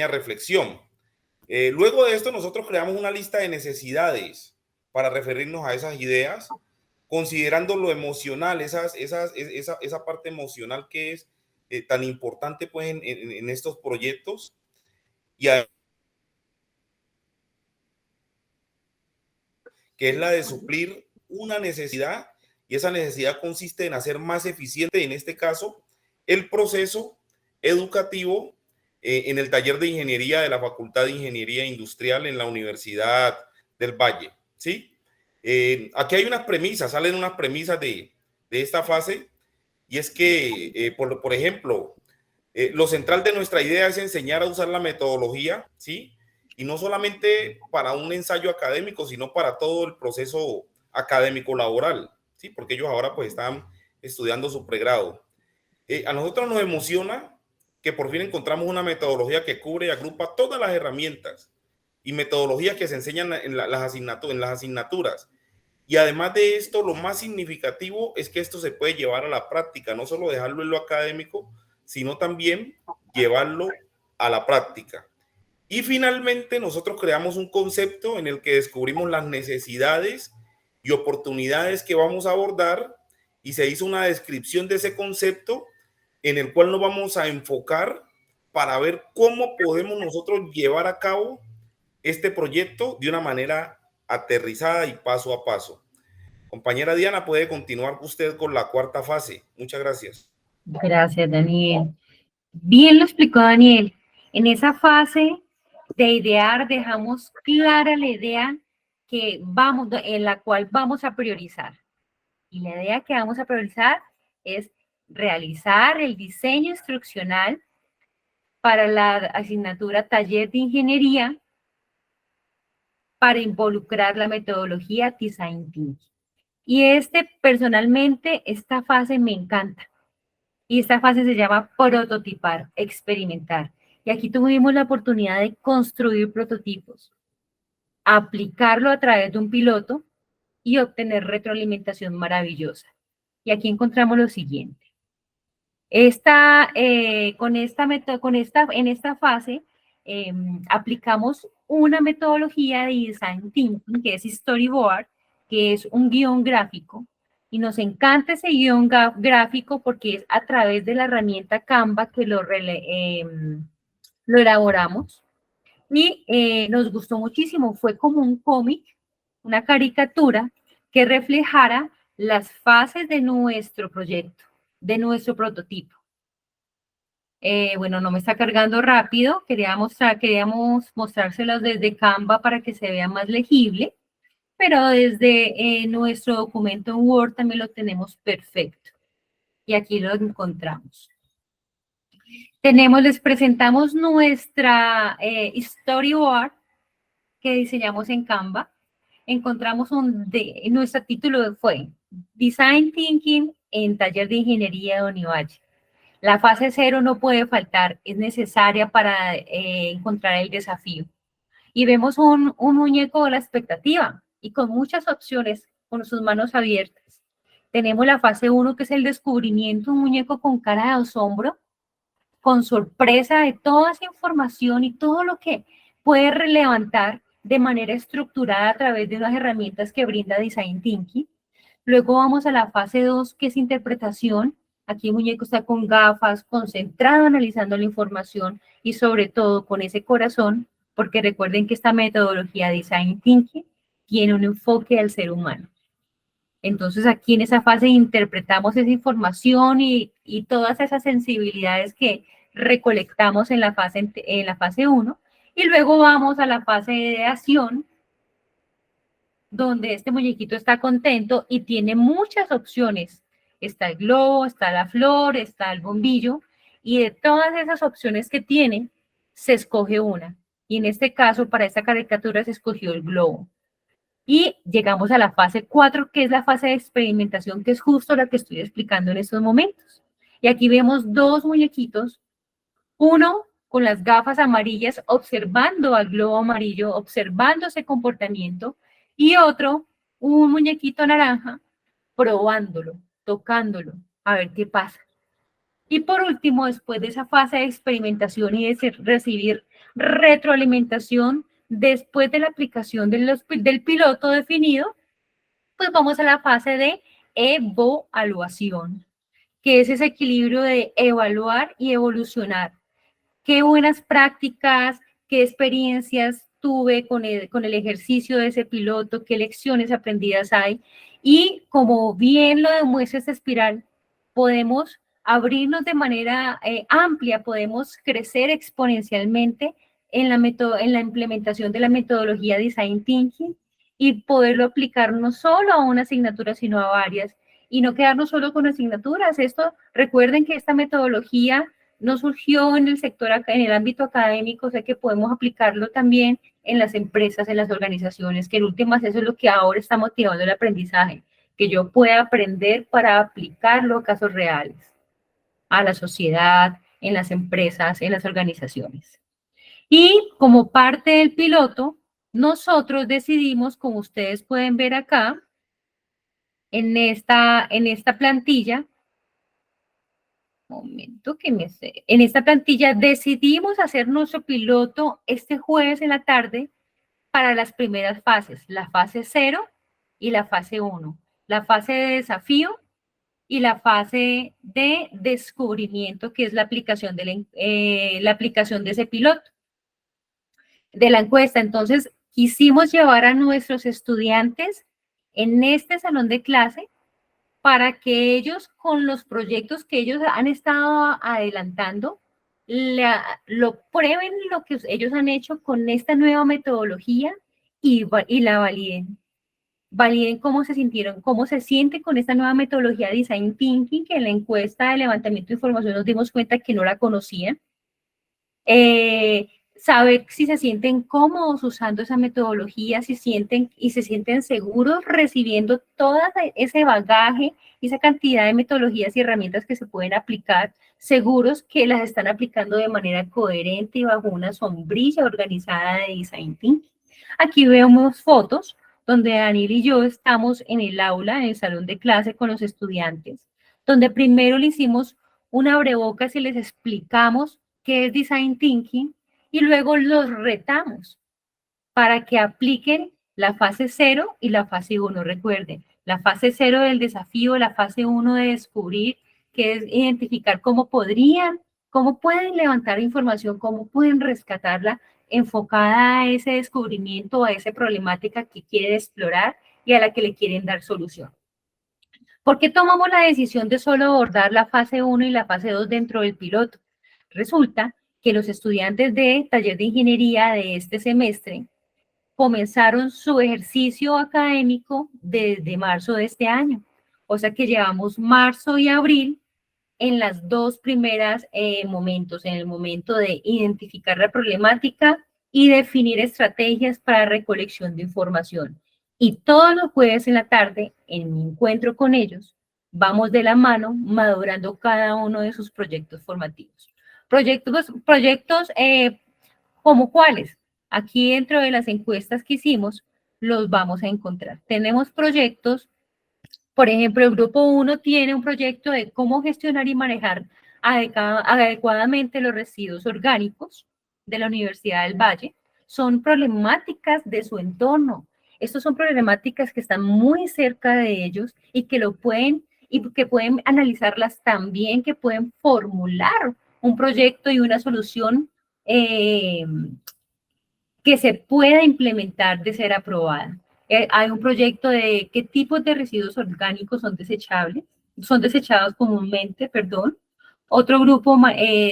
Speaker 1: reflexión. Luego de esto, nosotros creamos una lista de necesidades para referirnos a esas ideas, considerando lo emocional, esa parte emocional que es tan importante pues en estos proyectos, y que es la de suplir una necesidad, y esa necesidad consiste en hacer más eficiente, en este caso, el proceso educativo en el taller de ingeniería de la Facultad de Ingeniería Industrial en la Universidad del Valle, ¿sí? Aquí hay unas premisas, salen unas premisas de esta fase, y es que, por ejemplo, lo central de nuestra idea es enseñar a usar la metodología, ¿sí? Y no solamente para un ensayo académico, sino para todo el proceso académico laboral, ¿sí? Porque ellos ahora pues están estudiando su pregrado. A nosotros nos emociona que por fin encontramos una metodología que cubre y agrupa todas las herramientas y metodologías que se enseñan en las asignaturas. Y además de esto, lo más significativo es que esto se puede llevar a la práctica, no solo dejarlo en lo académico, sino también llevarlo a la práctica. Y finalmente, nosotros creamos un concepto en el que descubrimos las necesidades y oportunidades que vamos a abordar, y se hizo una descripción de ese concepto en el cual nos vamos a enfocar para ver cómo podemos nosotros llevar a cabo este proyecto de una manera aterrizada y paso a paso. Compañera Diana, puede continuar usted con la cuarta fase. Muchas gracias.
Speaker 2: Gracias, Daniel. Bien lo explicó Daniel. En esa fase de idear dejamos clara la idea en la cual vamos a priorizar. Y la idea que vamos a priorizar es realizar el diseño instruccional para la asignatura Taller de Ingeniería para involucrar la metodología Design Thinking. Y personalmente, esta fase me encanta. Y esta fase se llama prototipar, experimentar. Y aquí tuvimos la oportunidad de construir prototipos, aplicarlo a través de un piloto y obtener retroalimentación maravillosa. Y aquí encontramos lo siguiente. En esta fase aplicamos una metodología de design thinking que es storyboard, que es un guión gráfico, y nos encanta ese guión gráfico porque es a través de la herramienta Canva que lo elaboramos, y nos gustó muchísimo. Fue como un cómic, una caricatura que reflejara las fases de nuestro proyecto, de nuestro prototipo. Bueno, no me está cargando rápido, queríamos mostrárselas desde Canva para que se vea más legible, pero desde nuestro documento en Word también lo tenemos perfecto. Y aquí lo encontramos. Les presentamos nuestra storyboard que diseñamos en Canva. Encontramos nuestro título fue Design Thinking en Taller de Ingeniería de Univalle. La fase 0 no puede faltar, es necesaria para encontrar el desafío. Y vemos un muñeco de la expectativa y con muchas opciones, con sus manos abiertas. Tenemos la fase 1, que es el descubrimiento, un muñeco con cara de asombro, con sorpresa de toda esa información y todo lo que puede relevantar de manera estructurada a través de unas herramientas que brinda Design Thinking. Luego vamos a la fase 2, que es interpretación. Aquí el muñeco está con gafas, concentrado, analizando la información y sobre todo con ese corazón, porque recuerden que esta metodología Design Thinking tiene un enfoque al ser humano. Entonces aquí en esa fase interpretamos esa información y todas esas sensibilidades que recolectamos en la fase 1 y luego vamos a la fase de ideación, donde este muñequito está contento y tiene muchas opciones. Está el globo, está la flor, está el bombillo, y de todas esas opciones que tiene, se escoge una. Y en este caso, para esta caricatura, se escogió el globo. Y llegamos a la fase 4, que es la fase de experimentación, que es justo la que estoy explicando en estos momentos. Y aquí vemos dos muñequitos, uno con las gafas amarillas observando al globo amarillo, observando ese comportamiento, y otro, un muñequito naranja, probándolo, tocándolo, a ver qué pasa. Y por último, después de esa fase de experimentación y de recibir retroalimentación, después de la aplicación del piloto definido, pues vamos a la fase de evaluación, que es ese equilibrio de evaluar y evolucionar. Qué buenas prácticas, qué experiencias tuve con el ejercicio de ese piloto, qué lecciones aprendidas hay. Y como bien lo demuestra esta espiral, podemos abrirnos de manera amplia, podemos crecer exponencialmente en la implementación de la metodología Design Thinking y poderlo aplicar no solo a una asignatura, sino a varias, y no quedarnos solo con asignaturas. Recuerden que esta metodología no surgió en el sector, en el ámbito académico, o sea que podemos aplicarlo también en las empresas, en las organizaciones, que en últimas eso es lo que ahora está motivando el aprendizaje, que yo pueda aprender para aplicarlo a casos reales, a la sociedad, en las empresas, en las organizaciones. Y como parte del piloto, nosotros decidimos, como ustedes pueden ver acá, en esta plantilla, momento que me sé. En esta plantilla decidimos hacer nuestro piloto este jueves en la tarde para las primeras fases, la fase 0 y la fase 1, la fase de desafío y la fase de descubrimiento, que es la aplicación la aplicación de ese piloto, de la encuesta. Entonces, quisimos llevar a nuestros estudiantes en este salón de clase para que ellos, con los proyectos que ellos han estado adelantando, lo prueben lo que ellos han hecho con esta nueva metodología y la validen. Validen cómo se sintieron, cómo se sienten con esta nueva metodología de Design Thinking, que en la encuesta de levantamiento de información nos dimos cuenta que no la conocían. Saber si se sienten cómodos usando esa metodología, si sienten y se sienten seguros recibiendo todo ese bagaje y esa cantidad de metodologías y herramientas que se pueden aplicar, seguros que las están aplicando de manera coherente y bajo una sombrilla organizada de Design Thinking. Aquí vemos fotos donde Daniel y yo estamos en el aula, en el salón de clase con los estudiantes, donde primero le hicimos una abrebocas y les explicamos qué es Design Thinking, y luego los retamos para que apliquen la fase 0 y la fase 1. Recuerden, la fase 0 del desafío, la fase 1 de descubrir, que es identificar cómo pueden levantar información, cómo pueden rescatarla enfocada a ese descubrimiento, a esa problemática que quieren explorar y a la que le quieren dar solución. ¿Por qué tomamos la decisión de solo abordar la fase 1 y la fase 2 dentro del piloto? Resulta que los estudiantes de taller de ingeniería de este semestre comenzaron su ejercicio académico desde marzo de este año. O sea que llevamos marzo y abril en las dos primeras momentos, en el momento de identificar la problemática y definir estrategias para recolección de información. Y todos los jueves en la tarde, en mi encuentro con ellos, vamos de la mano madurando cada uno de sus proyectos formativos. Proyectos como cuáles. Aquí dentro de las encuestas que hicimos, los vamos a encontrar. Tenemos proyectos, por ejemplo, el grupo 1 tiene un proyecto de cómo gestionar y manejar adecuadamente los residuos orgánicos de la Universidad del Valle. Son problemáticas de su entorno. Estas son problemáticas que están muy cerca de ellos y que lo pueden y que pueden analizarlas también, que pueden formular un proyecto y una solución que se pueda implementar de ser aprobada. Hay un proyecto de qué tipos de residuos orgánicos son desechados comúnmente, perdón. Otro grupo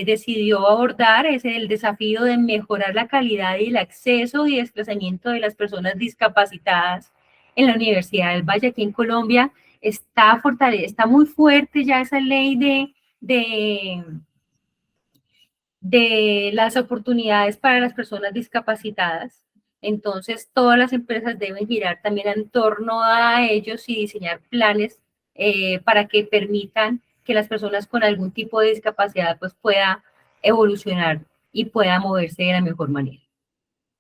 Speaker 2: decidió abordar es el desafío de mejorar la calidad y el acceso y desplazamiento de las personas discapacitadas en la Universidad del Valle. Aquí en Colombia está muy fuerte ya esa ley de las oportunidades para las personas discapacitadas. Entonces, todas las empresas deben girar también en torno a ellos y diseñar planes para que permitan que las personas con algún tipo de discapacidad pues pueda evolucionar y pueda moverse de la mejor manera,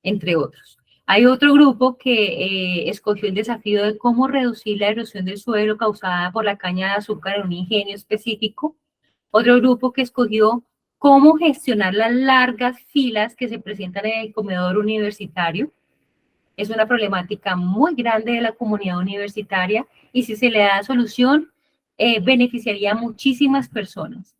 Speaker 2: entre otros. Hay otro grupo que escogió el desafío de cómo reducir la erosión del suelo causada por la caña de azúcar en un ingenio específico. Otro grupo que escogió cómo gestionar las largas filas que se presentan en el comedor universitario. Es una problemática muy grande de la comunidad universitaria y si se le da solución, beneficiaría a muchísimas personas.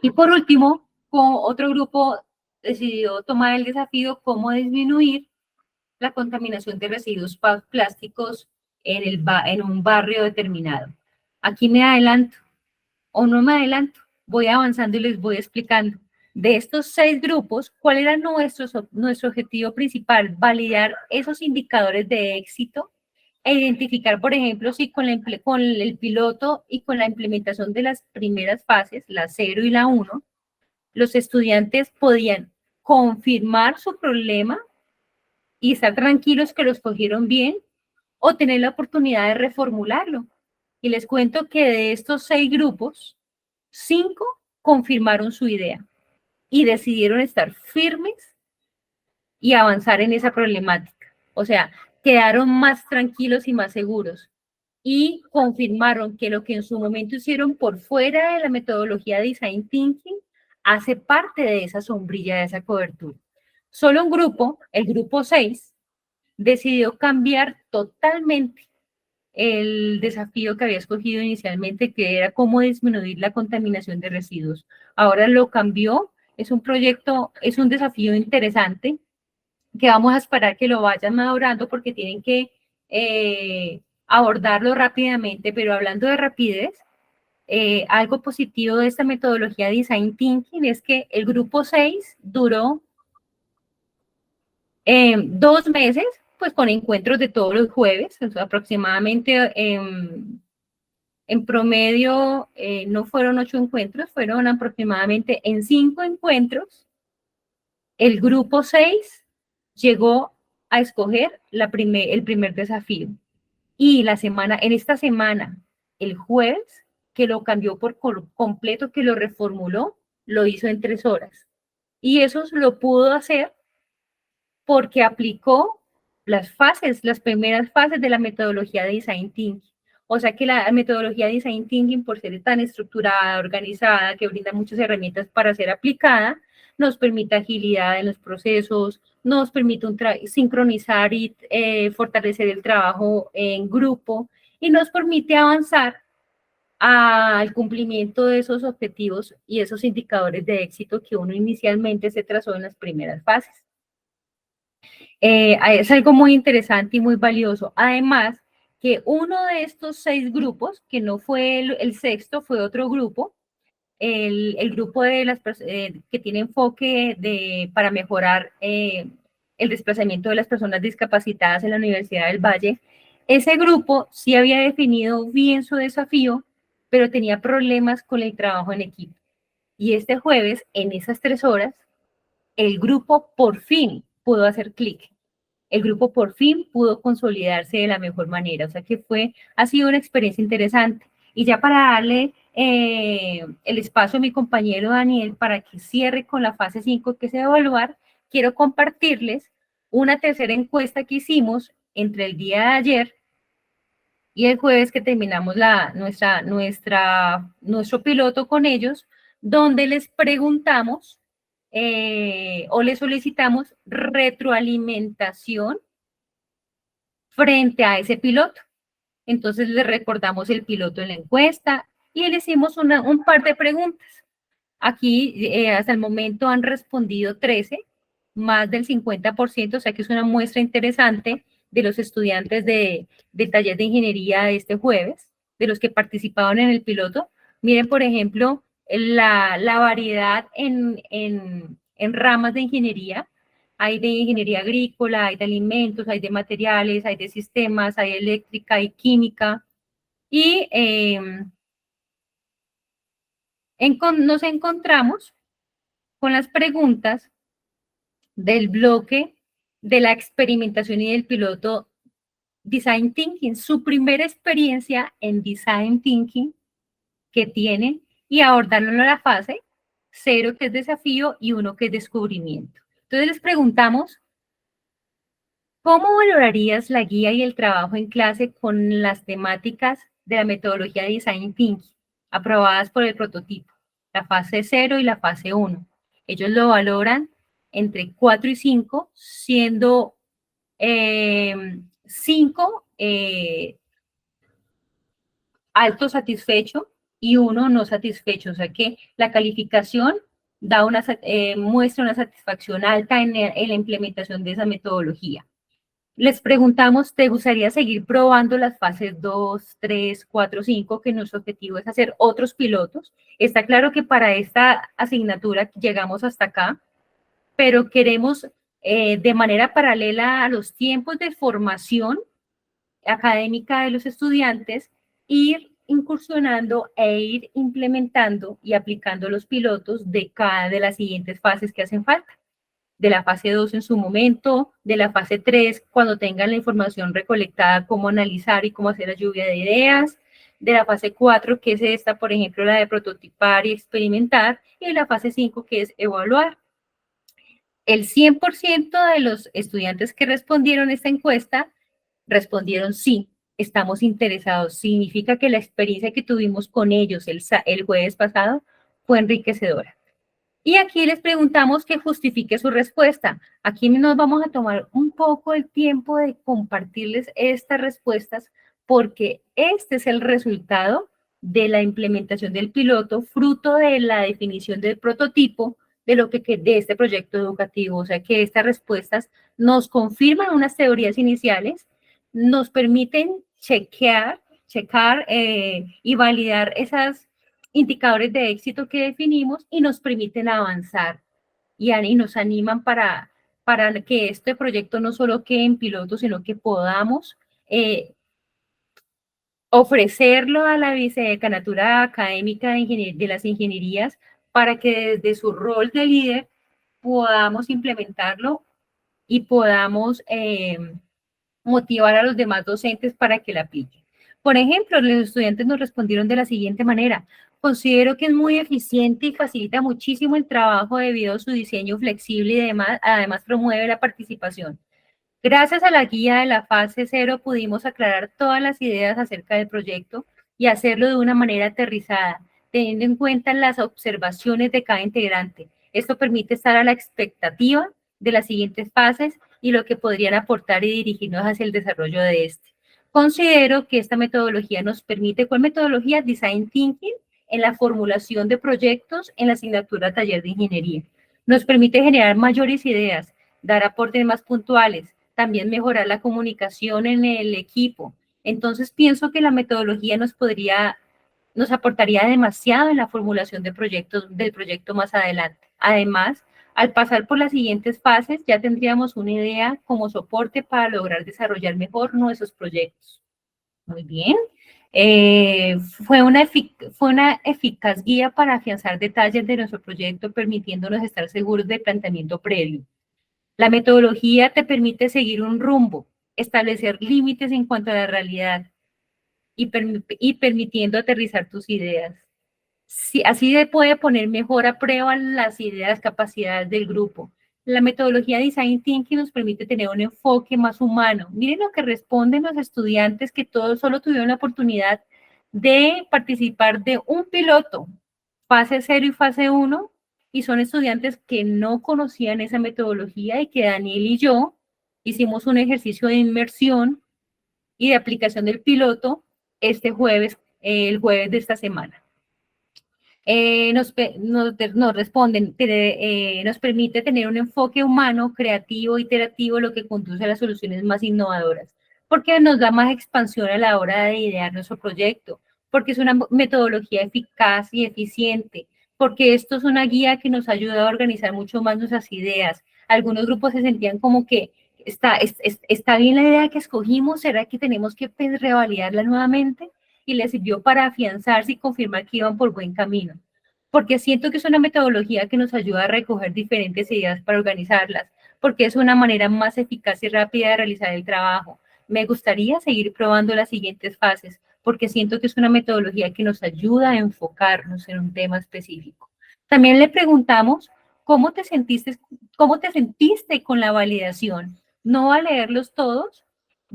Speaker 2: Y por último, otro grupo decidió tomar el desafío cómo disminuir la contaminación de residuos plásticos en un barrio determinado. Aquí me adelanto o no me adelanto, voy avanzando y les voy explicando. De estos 6 grupos, ¿cuál era nuestro objetivo principal? Validar esos indicadores de éxito e identificar, por ejemplo, si con el piloto y con la implementación de las primeras fases, la 0 y la 1, los estudiantes podían confirmar su problema y estar tranquilos que lo escogieron bien o tener la oportunidad de reformularlo. Y les cuento que de estos 6 grupos, 5 confirmaron su idea y decidieron estar firmes y avanzar en esa problemática. O sea, quedaron más tranquilos y más seguros y confirmaron que lo que en su momento hicieron por fuera de la metodología de Design Thinking hace parte de esa sombrilla, de esa cobertura. Solo un grupo, el grupo 6, decidió cambiar totalmente el desafío que había escogido inicialmente, que era cómo disminuir la contaminación de residuos. Ahora lo cambió, es un proyecto, es un desafío interesante que vamos a esperar que lo vayan madurando porque tienen que abordarlo rápidamente, pero hablando de rapidez, algo positivo de esta metodología de Design Thinking es que el grupo 6 duró 2 meses, pues con encuentros de todos los jueves, o sea, aproximadamente en promedio no fueron 8 encuentros, fueron aproximadamente en 5 encuentros. El grupo 6 llegó a escoger el primer desafío. Y en esta semana, el jueves, que lo cambió por completo, que lo reformuló, lo hizo en 3 horas. Y eso lo pudo hacer porque aplicó las primeras fases de la metodología de Design Thinking. O sea que la metodología de Design Thinking, por ser tan estructurada, organizada, que brinda muchas herramientas para ser aplicada, nos permite agilidad en los procesos, nos permite sincronizar y fortalecer el trabajo en grupo y nos permite avanzar al cumplimiento de esos objetivos y esos indicadores de éxito que uno inicialmente se trazó en las primeras fases. Es algo muy interesante y muy valioso. Además, que uno de estos 6 grupos, que no fue el sexto, fue otro grupo, el grupo de las que tiene enfoque para mejorar el desplazamiento de las personas discapacitadas en la Universidad del Valle, ese grupo sí había definido bien su desafío, pero tenía problemas con el trabajo en equipo. Y este jueves, en esas 3 horas, el grupo por fin pudo hacer clic. El grupo por fin pudo consolidarse de la mejor manera. O sea que ha sido una experiencia interesante. Y ya para darle el espacio a mi compañero Daniel para que cierre con la fase 5 que se va a evaluar, quiero compartirles una tercera encuesta que hicimos entre el día de ayer y el jueves que terminamos nuestro piloto con ellos, donde les preguntamos o les solicitamos retroalimentación frente a ese piloto. Entonces les recordamos el piloto en la encuesta y le hicimos un par de preguntas. Aquí hasta el momento han respondido 13, más del 50%, o sea que es una muestra interesante de los estudiantes del taller de ingeniería de este jueves, de los que participaron en el piloto. Miren, por ejemplo, la variedad en ramas de ingeniería. Hay de ingeniería agrícola, hay de alimentos, hay de materiales, hay de sistemas, hay eléctrica, hay química. Y nos encontramos con las preguntas del bloque de la experimentación y del piloto Design Thinking, su primera experiencia en Design Thinking que tienen y abordarlo en la fase 0, que es desafío, y 1, que es descubrimiento. Entonces les preguntamos, ¿cómo valorarías la guía y el trabajo en clase con las temáticas de la metodología de Design Thinking aprobadas por el prototipo, la fase 0 y la fase 1? Ellos lo valoran entre 4 y 5, siendo 5 alto satisfecho y 1 no satisfecho. O sea que la calificación muestra una satisfacción alta en la implementación de esa metodología. Les preguntamos, ¿te gustaría seguir probando las fases 2, 3, 4, 5? Que nuestro objetivo es hacer otros pilotos. Está claro que para esta asignatura llegamos hasta acá, pero queremos de manera paralela a los tiempos de formación académica de los estudiantes, ir incursionando e ir implementando y aplicando los pilotos de cada de las siguientes fases que hacen falta. De la fase 2 en su momento, de la fase 3 cuando tengan la información recolectada, cómo analizar y cómo hacer la lluvia de ideas, de la fase 4, que es esta, por ejemplo, la de prototipar y experimentar, y de la fase 5, que es evaluar. El 100% de los estudiantes que respondieron esta encuesta respondieron sí, estamos interesados. Significa que la experiencia que tuvimos con ellos el jueves pasado fue enriquecedora. Y aquí les preguntamos que justifique su respuesta. Aquí nos vamos a tomar un poco el tiempo de compartirles estas respuestas porque este es el resultado de la implementación del piloto, fruto de la definición del prototipo de este proyecto educativo. O sea que estas respuestas nos confirman unas teorías iniciales, nos permiten checar y validar esos indicadores de éxito que definimos y nos permiten avanzar y nos animan para que este proyecto no solo quede en piloto, sino que podamos ofrecerlo a la vicedecanatura académica de las ingenierías para que desde su rol de líder podamos implementarlo y podamos motivar a los demás docentes para que la apliquen. Por ejemplo, los estudiantes nos respondieron de la siguiente manera: considero que es muy eficiente y facilita muchísimo el trabajo debido a su diseño flexible y además promueve la participación. Gracias a la guía de la fase 0 pudimos aclarar todas las ideas acerca del proyecto y hacerlo de una manera aterrizada, teniendo en cuenta las observaciones de cada integrante. Esto permite estar a la expectativa de las siguientes fases y lo que podrían aportar y dirigirnos hacia el desarrollo de este. Considero que esta metodología nos permite, ¿cuál metodología? Design Thinking, en la formulación de proyectos en la asignatura Taller de Ingeniería. Nos permite generar mayores ideas, dar aportes más puntuales, también mejorar la comunicación en el equipo Entonces pienso que la metodología nos aportaría demasiado en la formulación de proyectos, del proyecto más adelante. Además, al pasar por las siguientes fases, ya tendríamos una idea como soporte para lograr desarrollar mejor nuestros proyectos. Muy bien. Fue una eficaz guía para afianzar detalles de nuestro proyecto, permitiéndonos estar seguros del planteamiento previo. La metodología te permite seguir un rumbo, establecer límites en cuanto a la realidad y permitiendo aterrizar tus ideas. Sí, así se puede poner mejor a prueba las ideas, capacidades del grupo. La metodología Design Thinking nos permite tener un enfoque más humano. Miren lo que responden los estudiantes que todos solo tuvieron la oportunidad de participar de un piloto, fase 0 y fase 1, y son estudiantes que no conocían esa metodología y que Daniel y yo hicimos un ejercicio de inmersión y de aplicación del piloto este jueves, el jueves de esta semana. Nos responden, nos permite tener un enfoque humano, creativo, iterativo, lo que conduce a las soluciones más innovadoras, porque nos da más expansión a la hora de idear nuestro proyecto, porque es una metodología eficaz y eficiente, porque esto es una guía que nos ayuda a organizar mucho más nuestras ideas. Algunos grupos se sentían como que está bien la idea que escogimos, ¿será que tenemos que revalidarla nuevamente? Y les sirvió para afianzarse y confirmar que iban por buen camino. Porque siento que es una metodología que nos ayuda a recoger diferentes ideas para organizarlas, porque es una manera más eficaz y rápida de realizar el trabajo. Me gustaría seguir probando las siguientes fases, porque siento que es una metodología que nos ayuda a enfocarnos en un tema específico. También le preguntamos cómo te sentiste con la validación. No va a leerlos todos,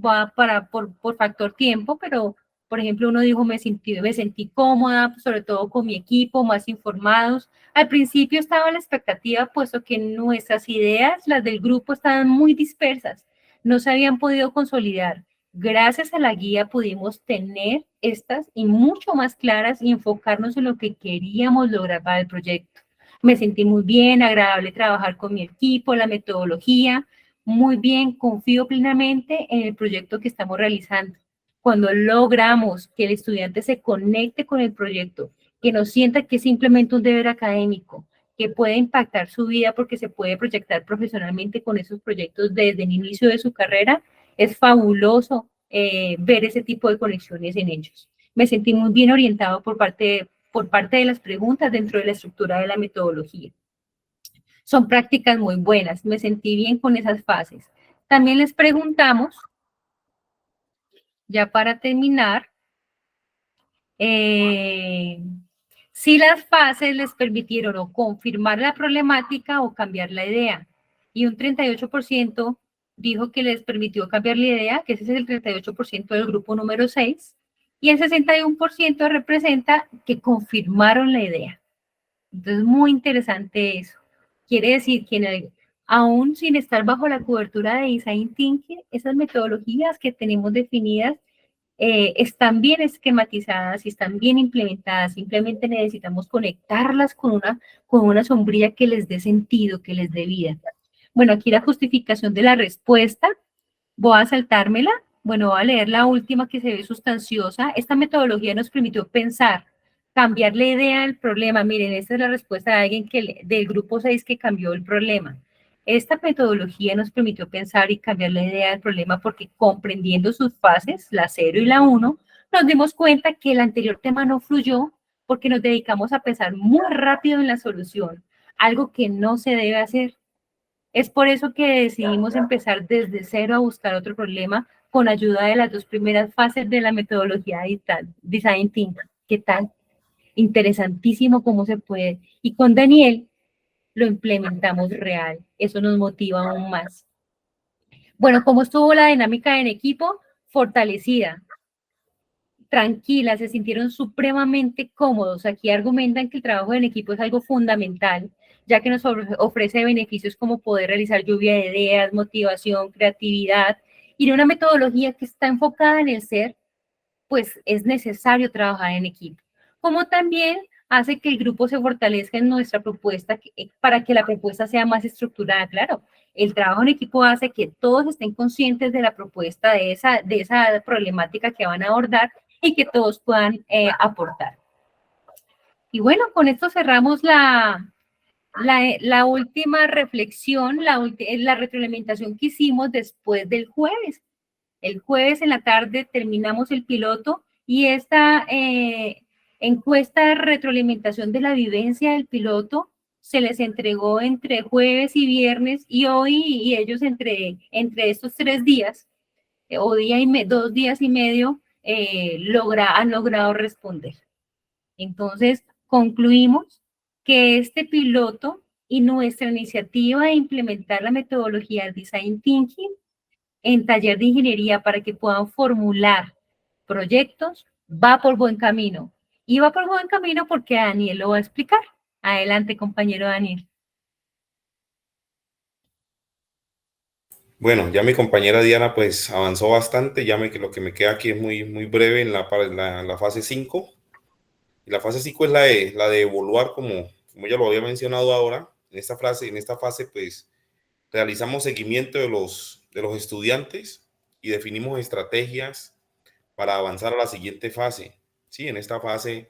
Speaker 2: por factor tiempo, pero por ejemplo, uno dijo, me sentí cómoda, sobre todo con mi equipo, más informados. Al principio estaba la expectativa, puesto que nuestras ideas, las del grupo, estaban muy dispersas, no se habían podido consolidar. Gracias a la guía pudimos tener estas y mucho más claras y enfocarnos en lo que queríamos lograr para el proyecto. Me sentí muy bien, agradable trabajar con mi equipo, la metodología, muy bien, confío plenamente en el proyecto que estamos realizando. Cuando logramos que el estudiante se conecte con el proyecto, que no sienta que es simplemente un deber académico, que puede impactar su vida porque se puede proyectar profesionalmente con esos proyectos desde el inicio de su carrera, es fabuloso ver ese tipo de conexiones en ellos. Me sentí muy bien orientado por parte de las preguntas dentro de la estructura de la metodología. Son prácticas muy buenas, me sentí bien con esas fases. También les preguntamos, ya para terminar, si las fases les permitieron o confirmar la problemática o cambiar la idea. Y un 38% dijo que les permitió cambiar la idea, que ese es el 38% del grupo número 6, y el 61% representa que confirmaron la idea. Entonces, muy interesante eso. Quiere decir que aún sin estar bajo la cobertura de Design Thinking, esas metodologías que tenemos definidas están bien esquematizadas y están bien implementadas. Simplemente necesitamos conectarlas con una sombrilla que les dé sentido, que les dé vida. Bueno, aquí la justificación de la respuesta. Voy a saltármela. Bueno, voy a leer la última que se ve sustanciosa. Esta metodología nos permitió pensar, cambiar la idea del problema. Miren, esta es la respuesta de alguien del grupo 6 que cambió el problema. Esta metodología nos permitió pensar y cambiar la idea del problema porque comprendiendo sus fases, la 0 y la 1, nos dimos cuenta que el anterior tema no fluyó porque nos dedicamos a pensar muy rápido en la solución, algo que no se debe hacer. Es por eso que decidimos empezar desde cero a buscar otro problema con ayuda de las dos primeras fases de la metodología Design Thinking. ¿Qué tal? Interesantísimo cómo se puede. Y con Daniel lo implementamos real. Eso nos motiva aún más. Bueno, ¿cómo estuvo la dinámica en equipo? Fortalecida, tranquila, se sintieron supremamente cómodos. Aquí argumentan que el trabajo en equipo es algo fundamental, ya que nos ofrece beneficios como poder realizar lluvia de ideas, motivación, creatividad, y de una metodología que está enfocada en el ser, pues es necesario trabajar en equipo. Como también hace que el grupo se fortalezca en nuestra propuesta para que la propuesta sea más estructurada. Claro, El trabajo en equipo hace que todos estén conscientes de la propuesta, de esa problemática que van a abordar y que todos puedan aportar. Y bueno, con esto cerramos la última reflexión, la retroalimentación que hicimos después del jueves. El jueves en la tarde terminamos el piloto y esta encuesta de retroalimentación de la vivencia del piloto se les entregó entre jueves y viernes y hoy y ellos entre estos 3 días o 2 días y medio han logrado responder. Entonces, concluimos que este piloto y nuestra iniciativa de implementar la metodología Design Thinking en taller de ingeniería para que puedan formular proyectos va por buen camino. Y va por buen camino porque Daniel lo va a explicar. Adelante, compañero Daniel.
Speaker 1: Bueno, ya mi compañera Diana pues avanzó bastante, lo que me queda aquí es muy breve en la fase 5. Y la fase 5 es la de evaluar, como ya lo había mencionado ahora. En esta fase pues realizamos seguimiento de los estudiantes y definimos estrategias para avanzar a la siguiente fase. Sí, en esta fase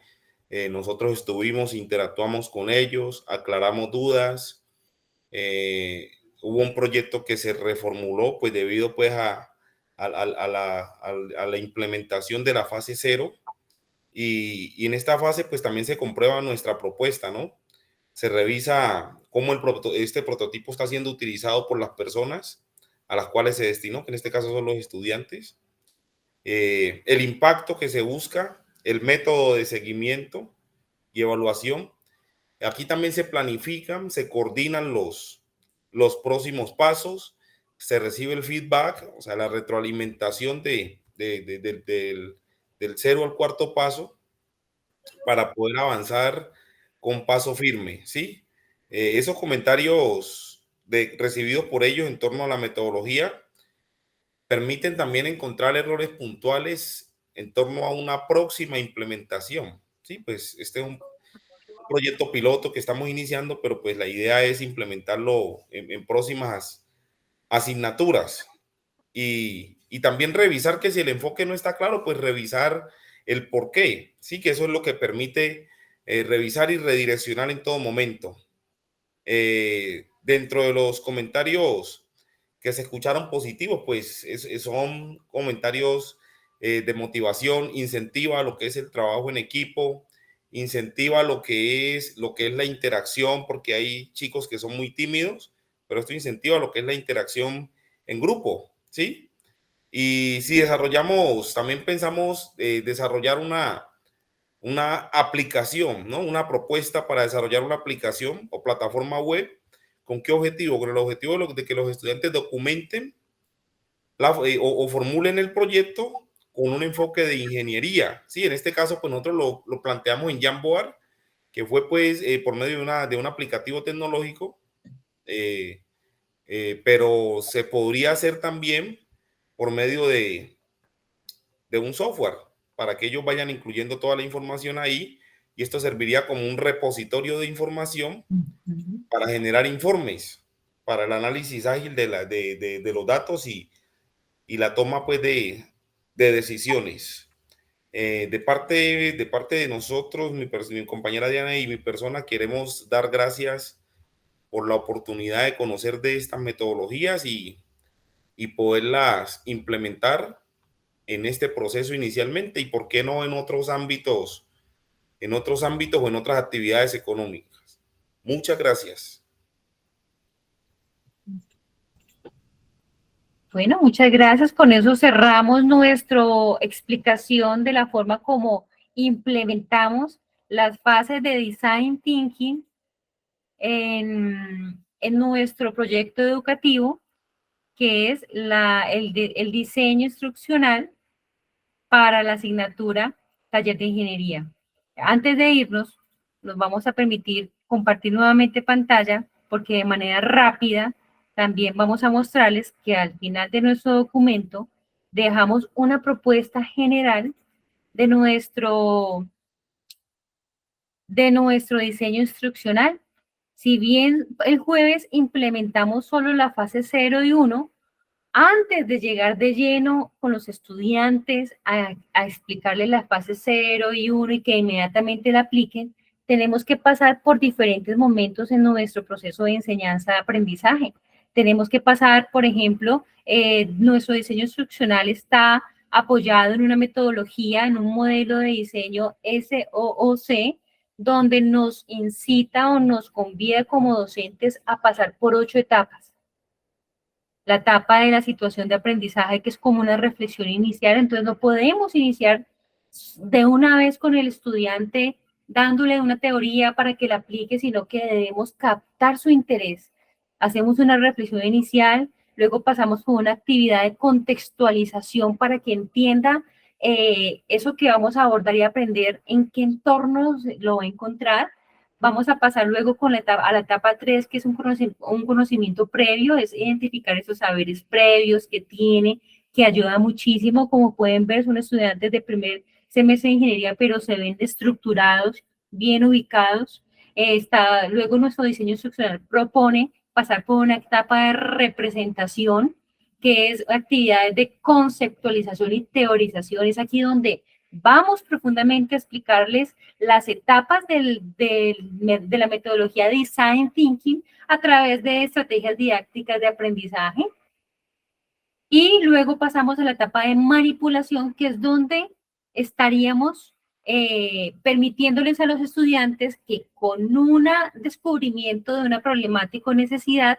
Speaker 1: nosotros interactuamos con ellos, aclaramos dudas. Hubo un proyecto que se reformuló pues debido pues a la implementación de la fase 0 y en esta fase pues también se comprueba nuestra propuesta, ¿no? Se revisa cómo este prototipo está siendo utilizado por las personas a las cuales se destinó, que en este caso son los estudiantes, el impacto que se busca, el método de seguimiento y evaluación. Aquí también se planifican, se coordinan los próximos pasos, se recibe el feedback, o sea, la retroalimentación del 0 al 4.º paso para poder avanzar con paso firme, ¿sí? Esos comentarios recibidos por ellos en torno a la metodología permiten también encontrar errores puntuales en torno a una próxima implementación, ¿sí? Pues este es un proyecto piloto que estamos iniciando, pero pues la idea es implementarlo en próximas asignaturas y también revisar que si el enfoque no está claro, pues revisar el por qué, sí, que eso es lo que permite revisar y redireccionar en todo momento. Dentro de los comentarios que se escucharon positivos, pues son comentarios de motivación, incentiva lo que es el trabajo en equipo, incentiva lo que es la interacción, porque hay chicos que son muy tímidos, pero esto incentiva lo que es la interacción en grupo, ¿sí? Y si también pensamos desarrollar una aplicación, ¿no? Una propuesta para desarrollar una aplicación o plataforma web. ¿Con qué objetivo? Con el objetivo de que los estudiantes documenten o formulen el proyecto con un enfoque de ingeniería. Sí, en este caso, pues nosotros lo planteamos en Jamboard, que fue pues por medio de un aplicativo tecnológico, pero se podría hacer también por medio de un software para que ellos vayan incluyendo toda la información ahí y esto serviría como un repositorio de información para generar informes, para el análisis ágil de los datos y la toma pues de decisiones. De parte de nosotros, mi compañera Diana y mi persona, queremos dar gracias por la oportunidad de conocer de estas metodologías y poderlas implementar en este proceso inicialmente y por qué no en otros ámbitos o en otras actividades económicas. Muchas gracias.
Speaker 2: Bueno, muchas gracias. Con eso cerramos nuestra explicación de la forma como implementamos las fases de Design Thinking en nuestro proyecto educativo, que es el diseño instruccional para la asignatura Taller de Ingeniería. Antes de irnos, nos vamos a permitir compartir nuevamente pantalla porque de manera rápida también vamos a mostrarles que al final de nuestro documento dejamos una propuesta general de nuestro diseño instruccional Si bien el jueves implementamos solo la fase 0 y 1, antes de llegar de lleno con los estudiantes a explicarles la fase 0 y 1 y que inmediatamente la apliquen, tenemos que pasar por diferentes momentos en nuestro proceso de enseñanza-aprendizaje. Tenemos que pasar, por ejemplo, nuestro diseño instruccional está apoyado en una metodología, en un modelo de diseño SOOC, donde nos incita o nos convida como docentes a pasar por 8 etapas. La etapa de la situación de aprendizaje, que es como una reflexión inicial, entonces no podemos iniciar de una vez con el estudiante dándole una teoría para que la aplique, sino que debemos captar su interés. Hacemos una reflexión inicial, luego pasamos con una actividad de contextualización para que entienda eso que vamos a abordar y aprender, en qué entornos lo va a encontrar. Vamos a pasar luego con a la etapa 3, que es un conocimiento previo, es identificar esos saberes previos que tiene, que ayuda muchísimo. Como pueden ver, son estudiantes de primer semestre de ingeniería, pero se ven estructurados, bien ubicados. Luego nuestro diseño instruccional propone pasar por una etapa de representación, que es actividades de conceptualización y teorización. Es aquí donde vamos profundamente a explicarles las etapas de la metodología Design Thinking a través de estrategias didácticas de aprendizaje. Y luego pasamos a la etapa de manipulación, que es donde estaríamos permitiéndoles a los estudiantes que con un descubrimiento de una problemática o necesidad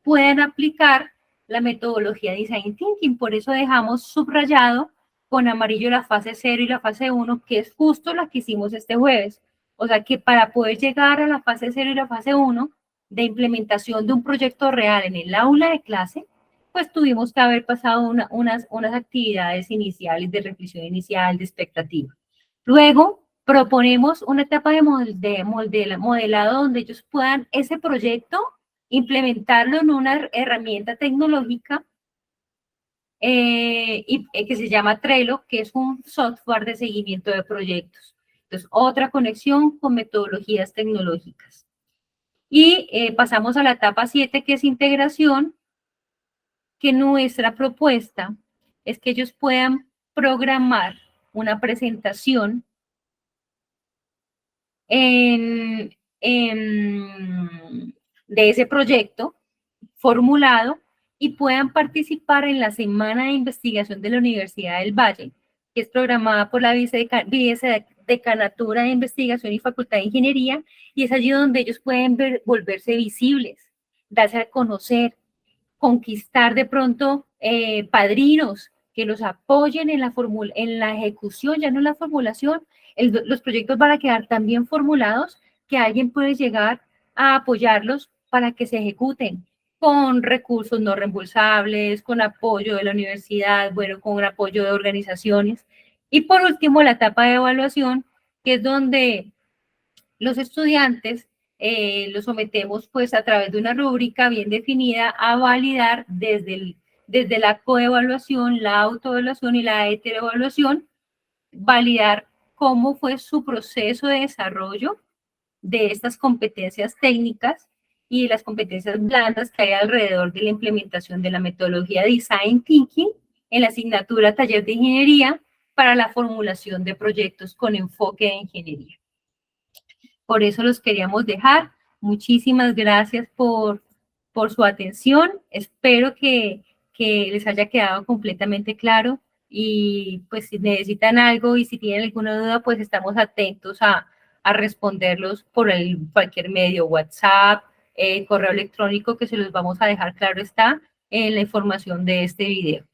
Speaker 2: puedan aplicar la metodología Design Thinking. Por eso dejamos subrayado con amarillo la fase 0 y la fase 1, que es justo la que hicimos este jueves. O sea que para poder llegar a la fase 0 y la fase 1 de implementación de un proyecto real en el aula de clase, pues tuvimos que haber pasado unas actividades iniciales, de reflexión inicial, de expectativa. Luego, proponemos una etapa de modelado donde ellos puedan ese proyecto implementarlo en una herramienta tecnológica que se llama Trello, que es un software de seguimiento de proyectos. Entonces, otra conexión con metodologías tecnológicas. Y pasamos a la etapa 7, que es integración, que nuestra propuesta es que ellos puedan programar una presentación de ese proyecto formulado y puedan participar en la Semana de Investigación de la Universidad del Valle, que es programada por la Vicedecanatura de Investigación y Facultad de Ingeniería, y es allí donde ellos pueden volverse visibles, darse a conocer, conquistar de pronto padrinos que los apoyen en la ejecución, ya no en la formulación. Los proyectos van a quedar tan bien formulados que alguien puede llegar a apoyarlos para que se ejecuten con recursos no reembolsables, con apoyo de la universidad, bueno, con apoyo de organizaciones. Y por último, la etapa de evaluación, que es donde los estudiantes los sometemos pues a través de una rúbrica bien definida a validar desde la coevaluación, la autoevaluación y la heteroevaluación, validar cómo fue su proceso de desarrollo de estas competencias técnicas y las competencias blandas que hay alrededor de la implementación de la metodología Design Thinking en la asignatura Taller de Ingeniería para la formulación de proyectos con enfoque de ingeniería. Por eso los queríamos dejar. Muchísimas gracias por su atención. Espero que les haya quedado completamente claro y pues si necesitan algo y si tienen alguna duda, pues estamos atentos a responderlos por cualquier medio, WhatsApp, correo electrónico, que se los vamos a dejar claro está en la información de este video.